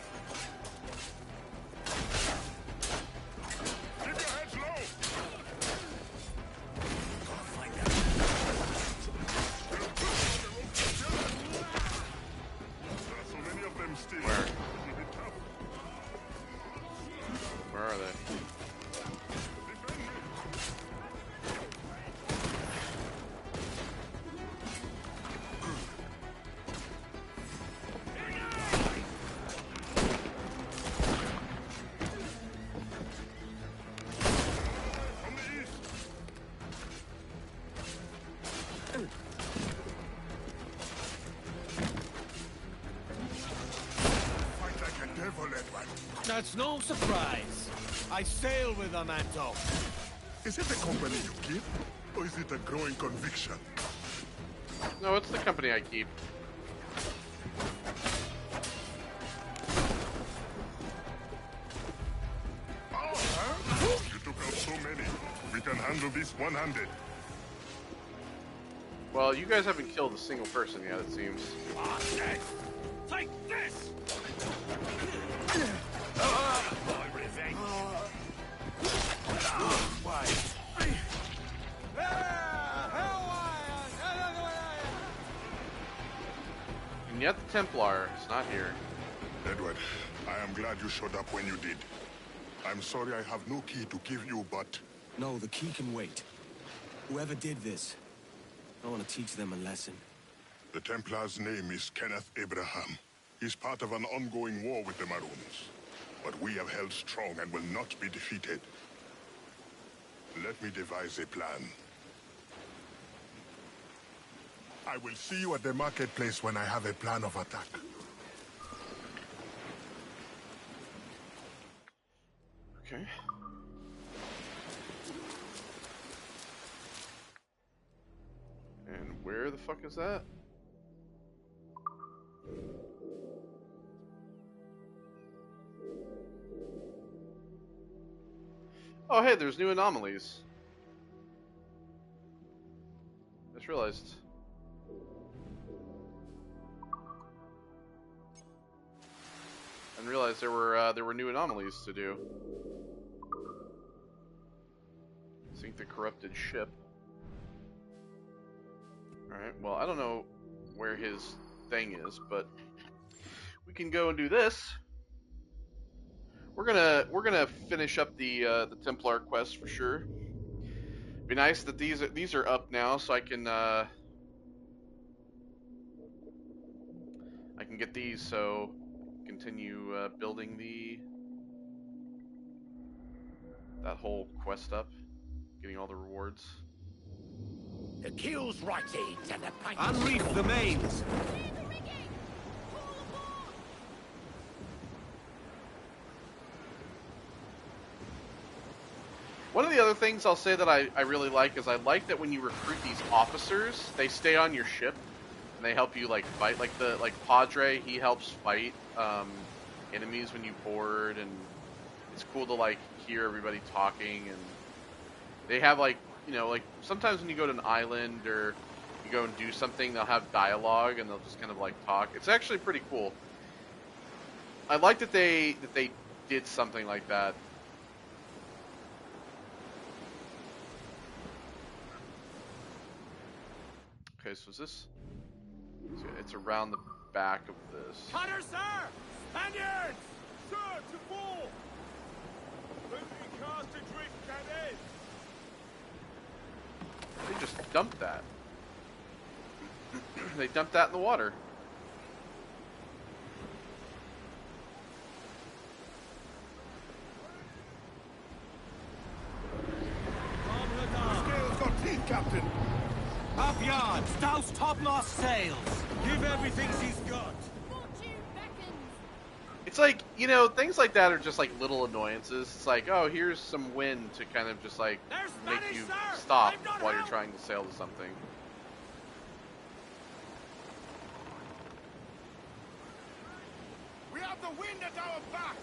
Keep your heads low. There are so many of them still. Where? It will be tough. Where are they? Fight like a devil, Edward. That's no surprise. I sail with a mantle. Is it the company you keep, or is it a growing conviction? No, it's the company I keep. You took out so many. We can handle this one-handed. Well, you guys haven't killed a single person yet, it seems. Take this! And yet the Templar is not here. Edward, I am glad you showed up when you did. I'm sorry I have no key to give you, but... No, the key can wait. Whoever did this, I want to teach them a lesson. The Templar's name is Kenneth Abraham. He's part of an ongoing war with the Maroons. But we have held strong and will not be defeated. Let me devise a plan. I will see you at the marketplace when I have a plan of attack. Okay. And where the fuck is that? Oh, hey, there's new anomalies. Just realized. didn't realize there were new anomalies to do. Sink the corrupted ship. Alright, well, I don't know where his thing is, but we can go and do this. We're gonna finish up the Templar quest for sure. Be nice that these are up now, so I can get these, so continue building that whole quest up, getting all the rewards. The keel's righted and the plank. Unreef the mains! One of the other things I'll say that I really like is I like that when you recruit these officers, they stay on your ship and they help you like fight. Like Padre, he helps fight enemies when you board, and it's cool to like hear everybody talking. And they have like, you know, like sometimes when you go to an island or you go and do something, they'll have dialogue and they'll just kind of like talk. It's actually pretty cool. I like that they did something like that. Okay, so is this? It's around the back of this. Cutter, sir! Spaniards! Sir, to full! When we cast adrift cannons! They just dumped that. They dumped that in the water. Scales got teeth, Captain! Up yards, douse topmast sails! Give everything she's got! It's like, you know, things like that are just like little annoyances. It's like, oh, here's some wind to kind of just like make you stop while you're trying to sail to something. We have the wind at our back!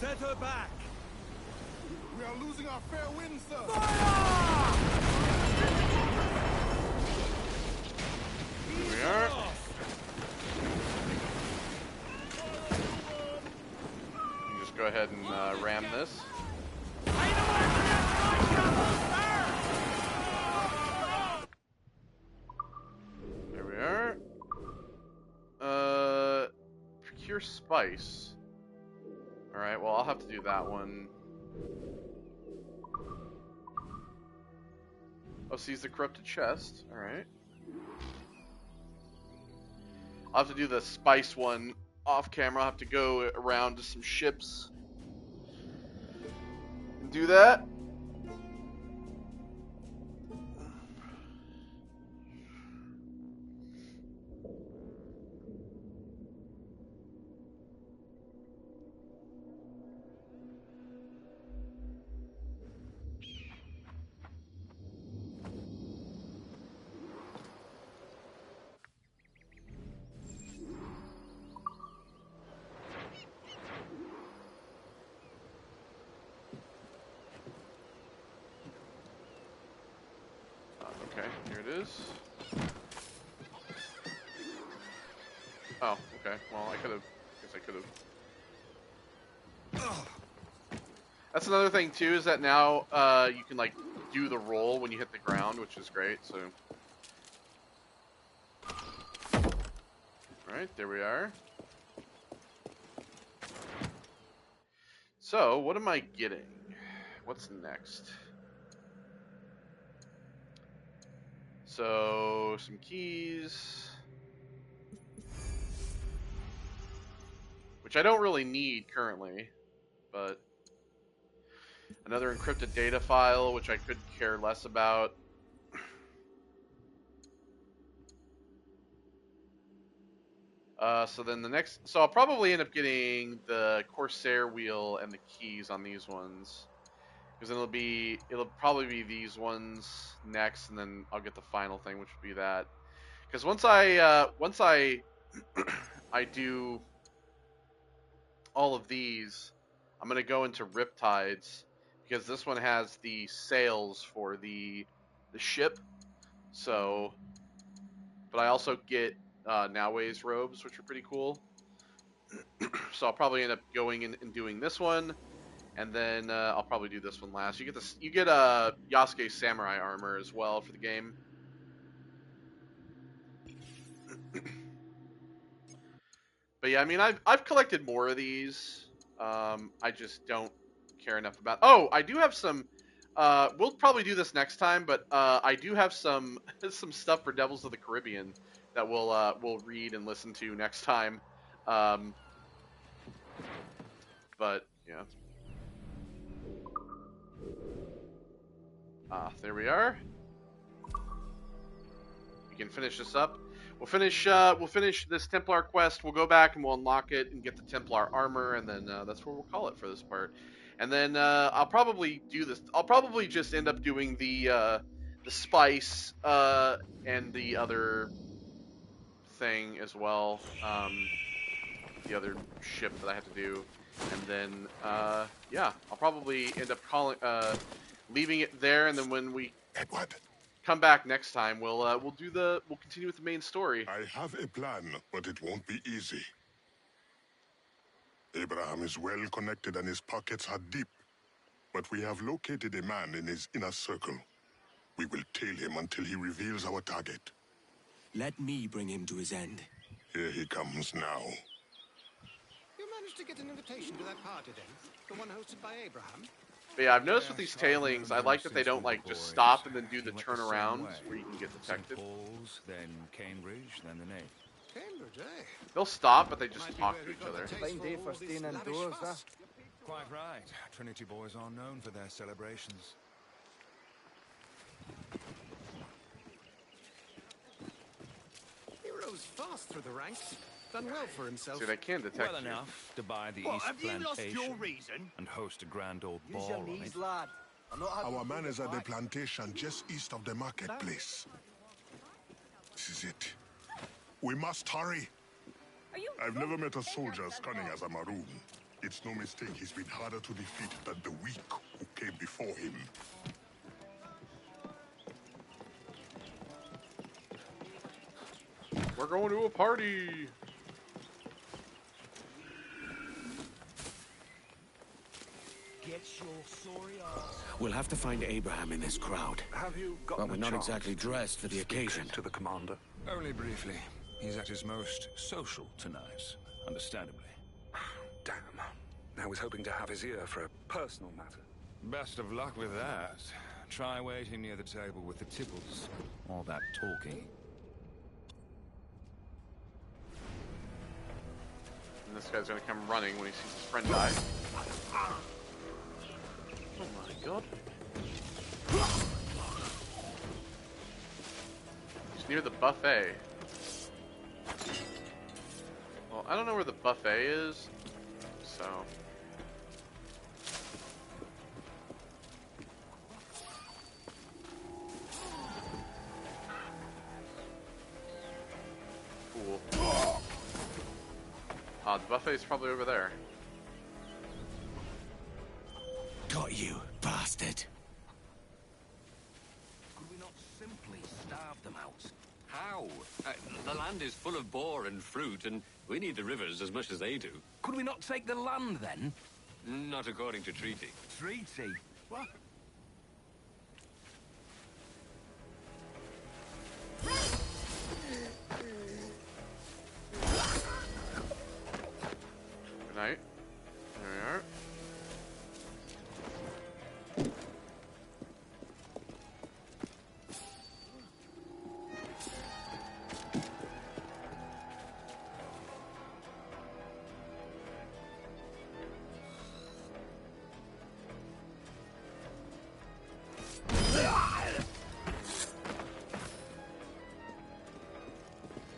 Set her back! We are losing our fair wind, sir! Here we are. You can just go ahead and ram this. There we are. Procure spice. Alright, well, I'll have to do that one. Oh, seize the corrupted chest. Alright. I'll have to do the spice one off camera. I'll have to go around to some ships and do that. Okay, here it is. Oh, okay. Well, I guess I could have. That's another thing too, is that now you can like do the roll when you hit the ground, which is great. So, all right, there we are. So, what am I getting? What's next? So, some keys, which I don't really need currently, but another encrypted data file, which I could care less about. So then the next, so I'll probably end up getting the Corsair wheel and the keys on these ones, because then it'll probably be these ones next, and then I'll get the final thing, which would be that. Because once I I do all of these, I'm gonna go into Riptides, because this one has the sails for the ship. So, but I also get Noway's robes, which are pretty cool. So I'll probably end up going in and doing this one, and then I'll probably do this one last. You get this. You get Yasuke samurai armor as well for the game. But yeah, I mean, I've collected more of these. I just don't care enough about. Oh, I do have some. We'll probably do this next time, but I do have some some stuff for Devils of the Caribbean that we'll read and listen to next time. But yeah. There we are. We can finish this up. We'll finish this Templar quest. We'll go back and we'll unlock it and get the Templar armor, and then that's what we'll call it for this part. And then I'll probably do this. I'll probably just end up doing the spice and the other thing as well. The other ship that I have to do, and then yeah, I'll probably end up leaving it there, and then when we come back next time, we'll continue with the main story. I have a plan, but it won't be easy. Abraham is well connected and his pockets are deep. But we have located a man in his inner circle. We will tail him until he reveals our target. Let me bring him to his end. Here he comes now. You managed to get an invitation to that party then? The one hosted by Abraham? But yeah, I've noticed with these tailings, I like that they don't like just stop and then do the turnaround where you can get detected. Paul's, then Cambridge, then the Navy. Cambridge, eh? They'll stop, but they just talk to each other. Fine day for staying indoors, huh? Quite right. Trinity boys are known for their celebrations. He rose fast through the ranks. Done well for himself. See, they can detect well you. enough to buy the What, East have you lost Plantation your reason? and host a grand old Use ball your on knees, it. lad. I'm not having Our man to is at the fight. plantation just east of the marketplace. This is it. We must hurry. I've never met a soldier as cunning as a Maroon. It's no mistake he's been harder to defeat than the weak who came before him. We're going to a party. Get your sorry ass. We'll have to find Abraham in this crowd. Have you got But we're not exactly dressed for the occasion. to the commander? Only briefly. He's at his most social tonight, understandably. Damn. I was hoping to have his ear for a personal matter. Best of luck with that. Try waiting near the table with the tipples. All that talking. And this guy's gonna come running when he sees his friend die. Oh my god. He's near the buffet. Well, I don't know where the buffet is, so... Cool. The buffet's probably over there. Got you, bastard. Could we not simply starve them out? How? The land is full of boar and fruit, and we need the rivers as much as they do. Could we not take the land then? Not according to treaty. Treaty? What? Good night. There we are.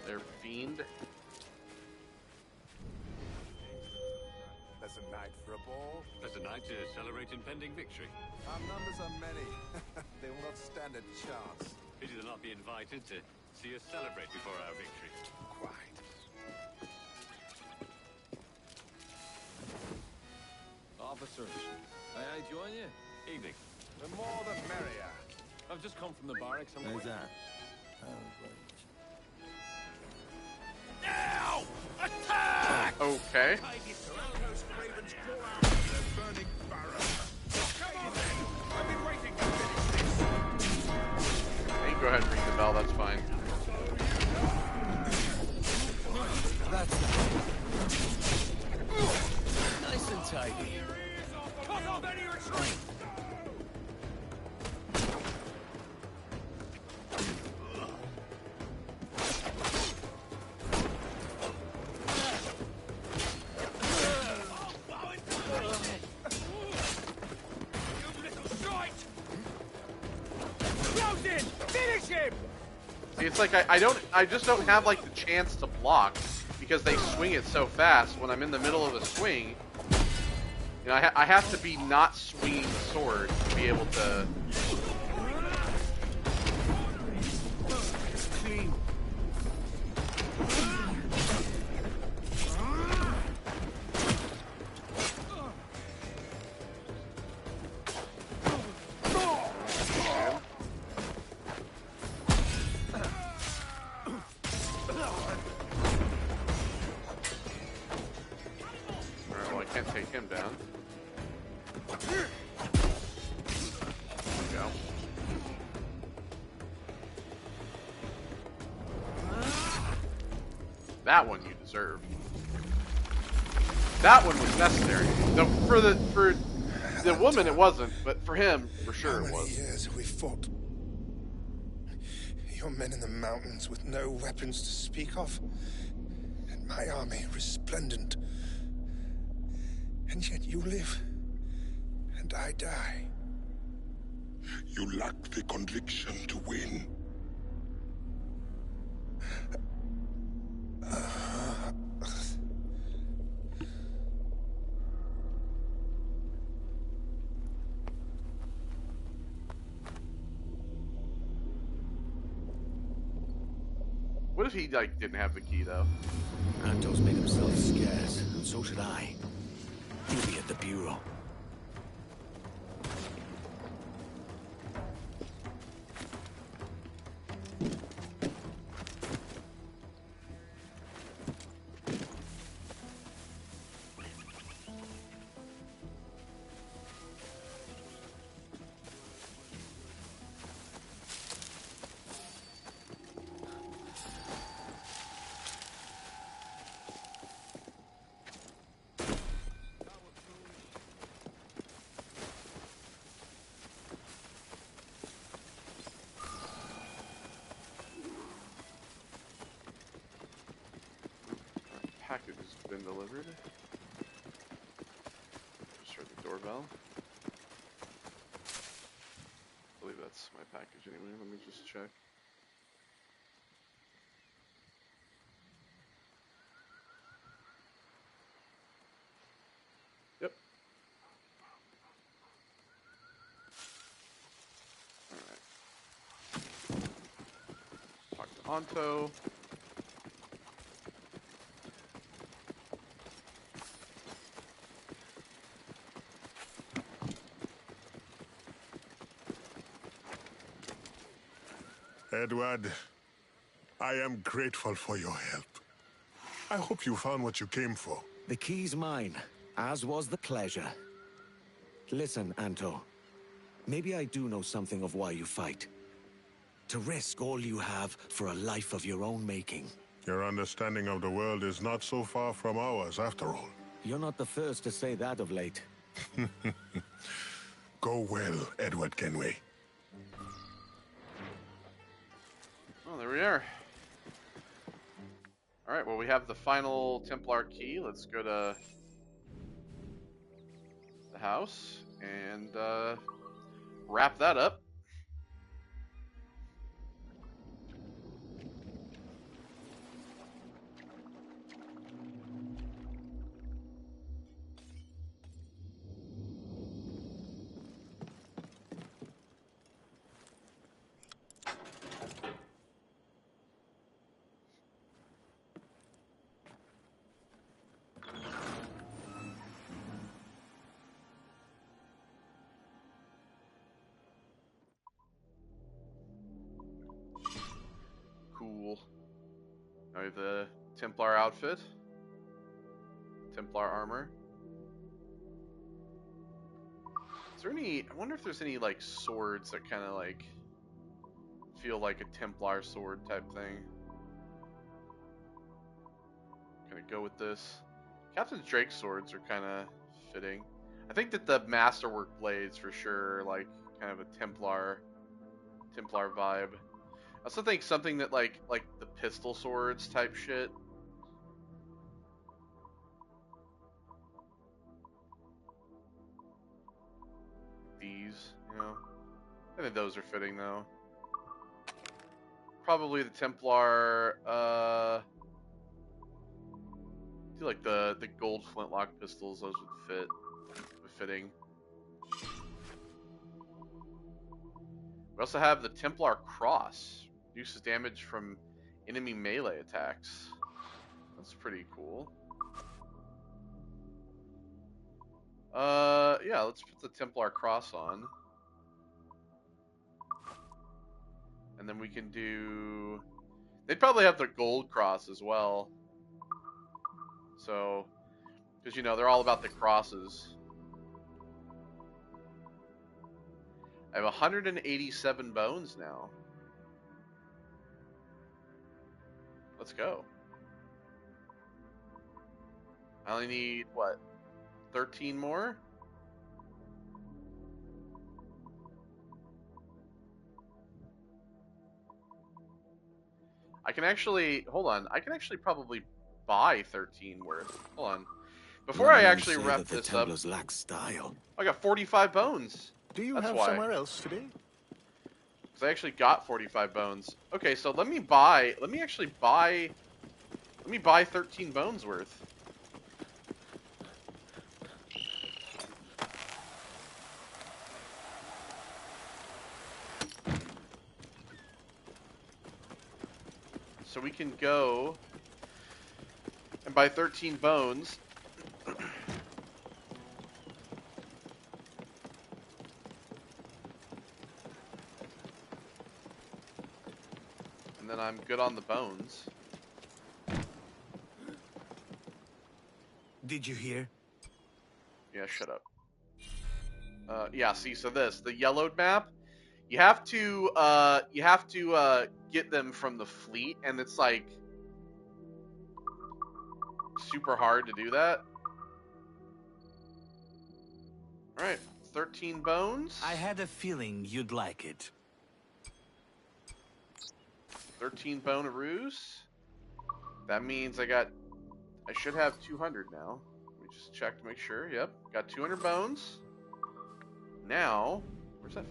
They're fiend. There's a night for a ball. As a night to celebrate impending victory. Our numbers are many. They will not stand a chance. Pity they'll not be invited to see us celebrate before our victory. Quite. Officers, may I join you? Evening. The more the merrier. I've just come from the barracks. How's that? Now! Attack! Okay. Hey, go ahead and ring the bell, that's fine. That's nice and tidy. Cut off any retreat! See, it's like I just don't have like the chance to block because they swing it so fast when I'm in the middle of a swing. You know, I have to be not swinging the sword to be able to. Clean. Alright, well I can't take him down. There we go. That one you deserve. That one was necessary. No, for the woman it wasn't, but for him, for sure it How many was. years have we fought? Your men in the mountains with no weapons to speak of, and my army resplendent. And yet you live, and I die. You lack the conviction to win. What if he like didn't have the key though? Anto's made himself scarce, and so should I. He'll be at the bureau. Package has been delivered. Just heard the doorbell. I believe that's my package anyway. Let me just check. Yep. Alright. Talk to Anto. Edward, I am grateful for your help. I hope you found what you came for. The key's mine, as was the pleasure. Listen, Anto. Maybe I do know something of why you fight. To risk all you have for a life of your own making. Your understanding of the world is not so far from ours, after all. You're not the first to say that of late. Go well, Edward Kenway. Oh, there we are. Alright, well we have the final Templar key. Let's go to the house and wrap that up. Now we have the Templar outfit. Templar armor. Is there any... I wonder if there's any, like, swords that kind of, like, feel like a Templar sword type thing. Gonna go with this. Captain Drake's swords are kind of fitting. I think that the Masterwork blades for sure are, like, kind of a Templar vibe. I also think something that, like the pistol swords type shit. These, you know, I think those are fitting though. Probably the Templar. I feel like the gold flintlock pistols; those would fit. Fitting. We also have the Templar cross. Reduces damage from enemy melee attacks. That's pretty cool. Yeah, let's put the Templar cross on. And then we can do... They'd probably have the gold cross as well. So, because, you know, they're all about the crosses. I have 187 bones now. Let's go. I only need, what, 13 more? I can actually, hold on, I can actually probably buy 13 worth. Hold on. Before I actually wrap this up, lack style. I got 45 bones. Do you That's have why. somewhere else to be? Because I actually got 45 bones. Okay, so let me actually buy 13 bones worth. So we can go and buy 13 bones. And then I'm good on the bones. Did you hear? Yeah, shut up. Yeah, see, so the yellowed map, you have to get them from the fleet, and it's like super hard to do that. All right, 13 bones. I had a feeling you'd like it. 13 bonaroos. That means I should have 200 now. Let me just check to make sure. Yep, got 200 bones. Now, where's that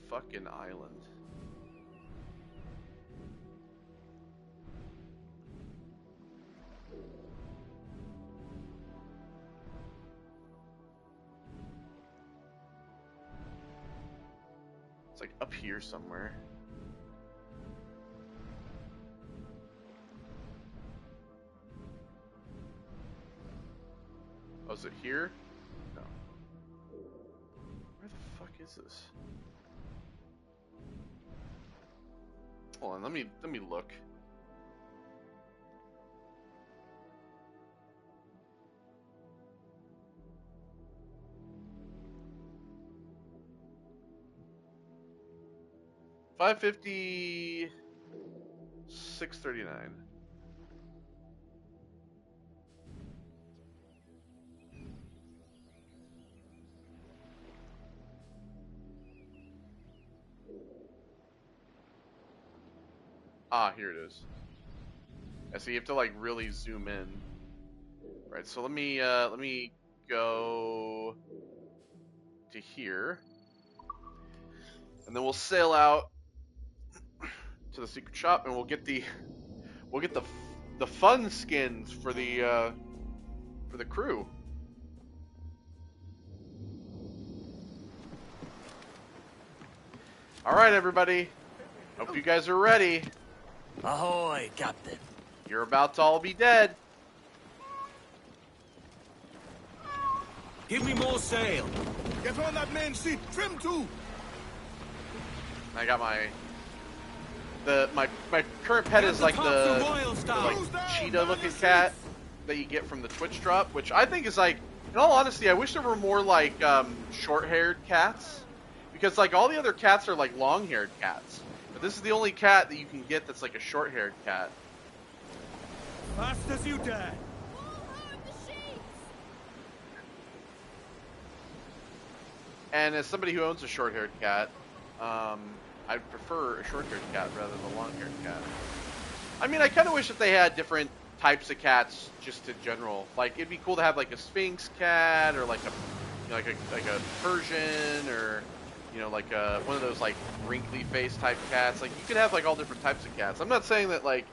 fucking island? It's like up here somewhere. Oh, is it here? No. Where the fuck is this? Hold on, let me look. $550, $639. Ah, here it is. Yeah, so you have to like really zoom in. Right, so let me go to here. And then we'll sail out to the secret shop and we'll get the fun skins for the crew. All right, everybody. Hope you guys are ready. Ahoy, Captain. You're about to all be dead. Give me more sail. Get on that main sheet. Trim too. I got my my current pet is like the like cheetah-looking cat that you get from the Twitch drop, which I think is like, in all honesty, I wish there were more like short-haired cats, because like all the other cats are like long-haired cats, but this is the only cat that you can get that's like a short-haired cat. Fast as you dare. And as somebody who owns a short-haired cat, I prefer a short-haired cat rather than a long-haired cat. I mean, I kind of wish that they had different types of cats, just in general. Like, it'd be cool to have like a Sphinx cat, or like a, you know, like a Persian, or you know, like one of those like wrinkly face type cats. Like, you could have like all different types of cats. I'm not saying that, like,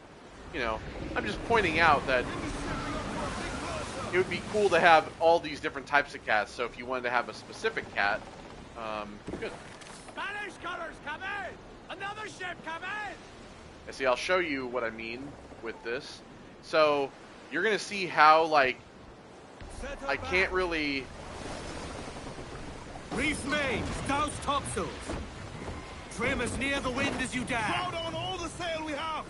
you know, I'm just pointing out that it would be cool to have all these different types of cats. So if you wanted to have a specific cat, good. Spanish colors come in! Another ship come in! I see. I'll show you what I mean with this. So you're gonna see how like I can't really. Reef main, douse topsails. Trim as near the wind as you dare. Crowd on all the sail we have.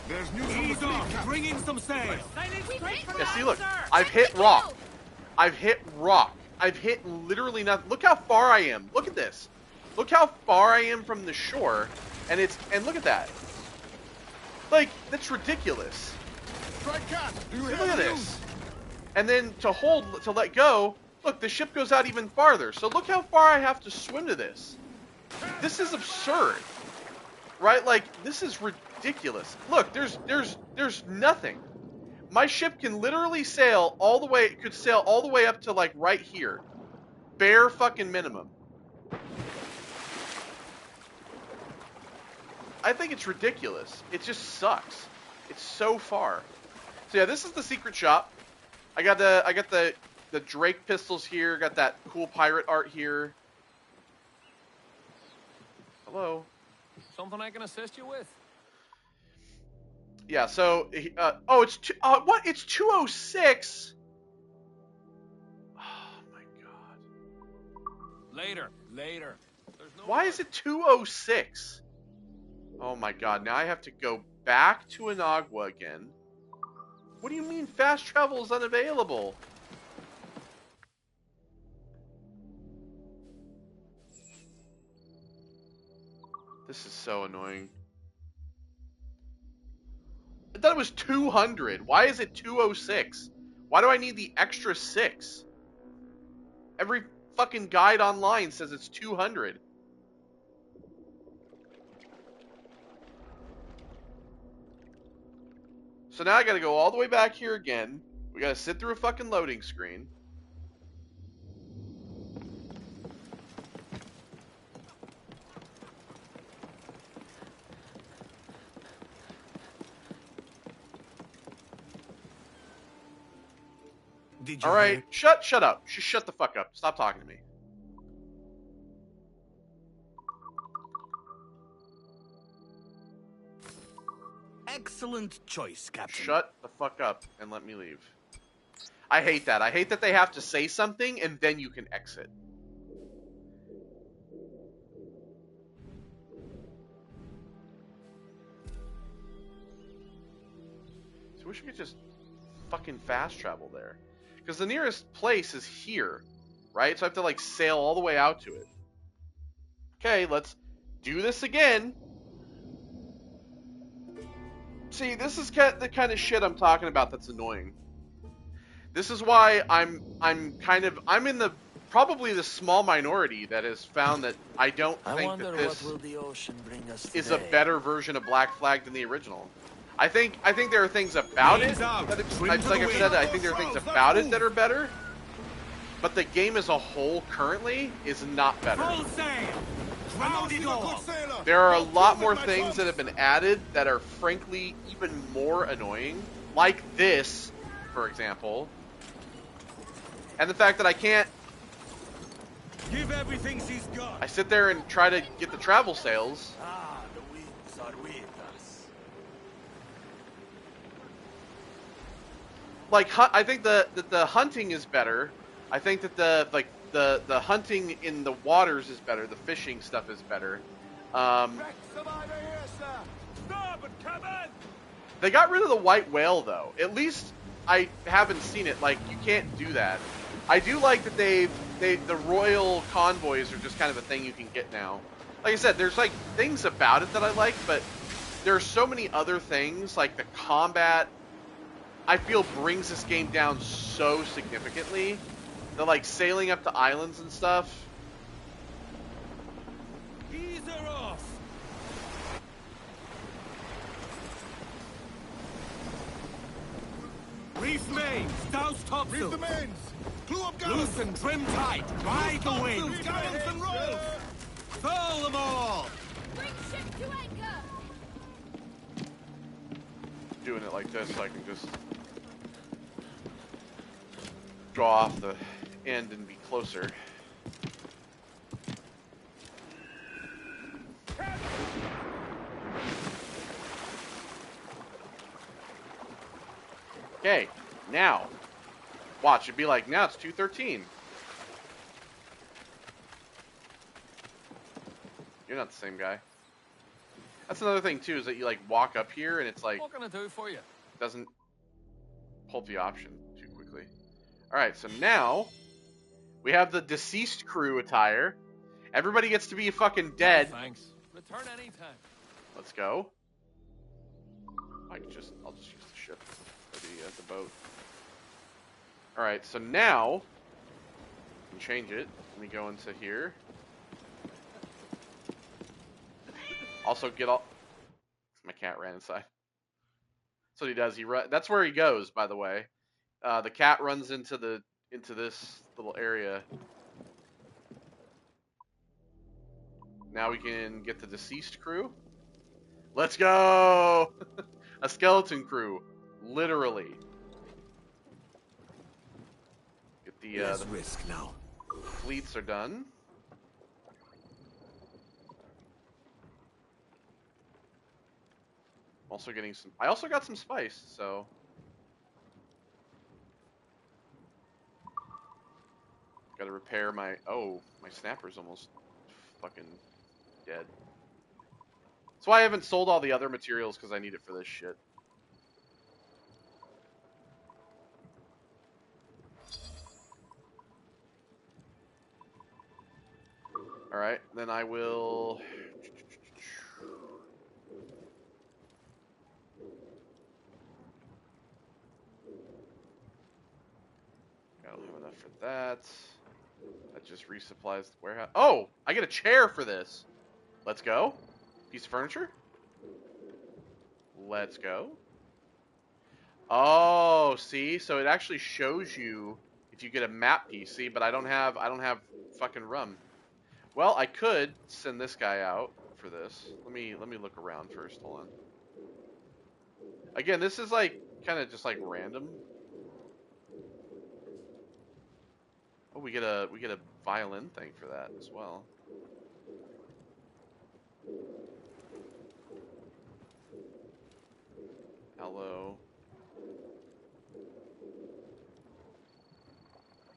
There's news from the fleet, Captain. Bring in some sail. Yeah, see, look. I've hit rock. I've hit rock. I've hit literally nothing. Look how far I am. Look at this. Look how far I am from the shore, and look at that. Like, that's ridiculous. Look at this. And then to let go, look, the ship goes out even farther. So look how far I have to swim to this. This is absurd. Right? Like, this is ridiculous. Look, there's nothing. My ship can literally sail all the way, it could sail all the way up to like right here. Bare fucking minimum. I think it's ridiculous. It just sucks. It's so far. So yeah, this is the secret shop. I got the Drake pistols here. Got that cool pirate art here. Hello. Something I can assist you with? Yeah. So oh, it's what? It's 206. Oh my god. Later. Why is it 206? Oh my god, now I have to go back to Inagua again. What do you mean fast travel is unavailable? This is so annoying. I thought it was 200. Why is it 206? Why do I need the extra 6? Every fucking guide online says it's 200. So now I gotta go all the way back here again. We gotta sit through a fucking loading screen. All right, shut up. Just shut the fuck up. Stop talking to me. Excellent choice, Captain. Shut the fuck up and let me leave. I hate that. I hate that they have to say something and then you can exit. So I wish we could just fucking fast travel there. Because the nearest place is here, right? So I have to like sail all the way out to it. Okay, let's do this again. See, this is the kind of shit I'm talking about that's annoying. This is why I'm in the probably the small minority that has found that I don't think that this is a better version of Black Flag than the original. I think there are things about it that like I've said, I think there are things about it that are better. But the game as a whole currently is not better. There are a lot more things that have been added that are frankly even more annoying, like this, for example. And the fact that I can't give everything she's got. I sit there and try to get the travel sails. The winds are with us. Like, I think that the hunting is better. I think that the hunting in the waters is better. The fishing stuff is better. They got rid of the white whale, though. At least I haven't seen it. Like, you can't do that. I do like that the royal convoys are just kind of a thing you can get now. Like I said, there's like things about it that I like, but there are so many other things, like the combat, I feel brings this game down so significantly. The like sailing up to islands and stuff. Ease her off. Reef mains, douse topsails. Reef the mains. Clew up gallants. Loose and trim tight. Ride the wind. Gallants and royals. Furl them all. Bring ship to anchor. Doing it like this so I can just draw off the end and be closer. Okay, now, watch, it'd be like, now it's 2:13. You're not the same guy. That's another thing, too, is that you, like, walk up here, and it's like, What can I do for you? doesn't pull the option too quickly. Alright, so now, we have the deceased crew attire. Everybody gets to be fucking dead. No, thanks. Return anytime. Let's go. I'll just use the ship or the boat. All right, so now we can change it. Let me go into here. Also, get all. My cat ran inside. That's what he does. That's where he goes. By the way, the cat runs into this little area. Now we can get the deceased crew. Let's go! A skeleton crew. Literally. Get the risk now. Fleets are done. Also getting some... I also got some spice, so... Gotta repair my... Oh, my snapper's almost fucking dead. That's why I haven't sold all the other materials, because I need it for this shit. Alright, then I will... I don't have enough for that. That just resupplies the warehouse. Oh! I get a chair for this! Let's go. Piece of furniture. Let's go. Oh, see, so it actually shows you if you get a map piece. See, but I don't have fucking rum. Well, I could send this guy out for this. Let me look around first. Hold on. Again, this is like kind of just like random. Oh, we get a violin thing for that as well. Hello.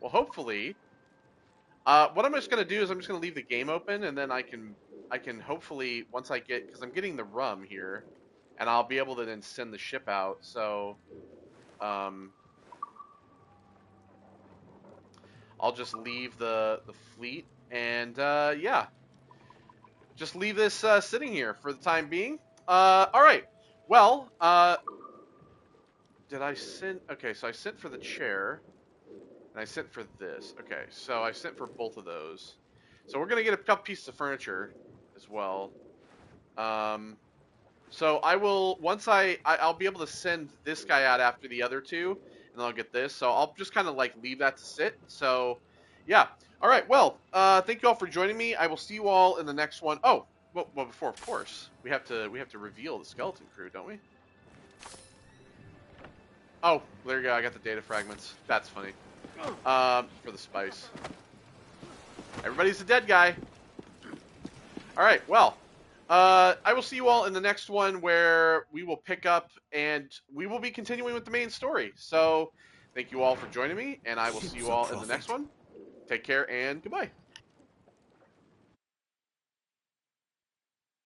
Well, hopefully, what I'm just gonna do is I'm just gonna leave the game open, and then I can hopefully, once I get, because I'm getting the rum here, and I'll be able to then send the ship out. So, I'll just leave the fleet, and yeah, just leave this sitting here for the time being. All right. Well, did I send? Okay, so I sent for the chair, and I sent for this. Okay, so I sent for both of those. So we're gonna get a couple pieces of furniture as well. So I will, once I'll be able to send this guy out after the other two, and then I'll get this. So I'll just kind of like leave that to sit. So yeah. All right. Well, thank you all for joining me. I will see you all in the next one. Oh, well, before, of course, we have to reveal the skeleton crew, don't we? Oh, there you go. I got the data fragments. That's funny. For the spice. Everybody's a dead guy. All right. Well, I will see you all in the next one, where we will pick up and we will be continuing with the main story. So, thank you all for joining me, and I will see you all in the next one. Take care and goodbye.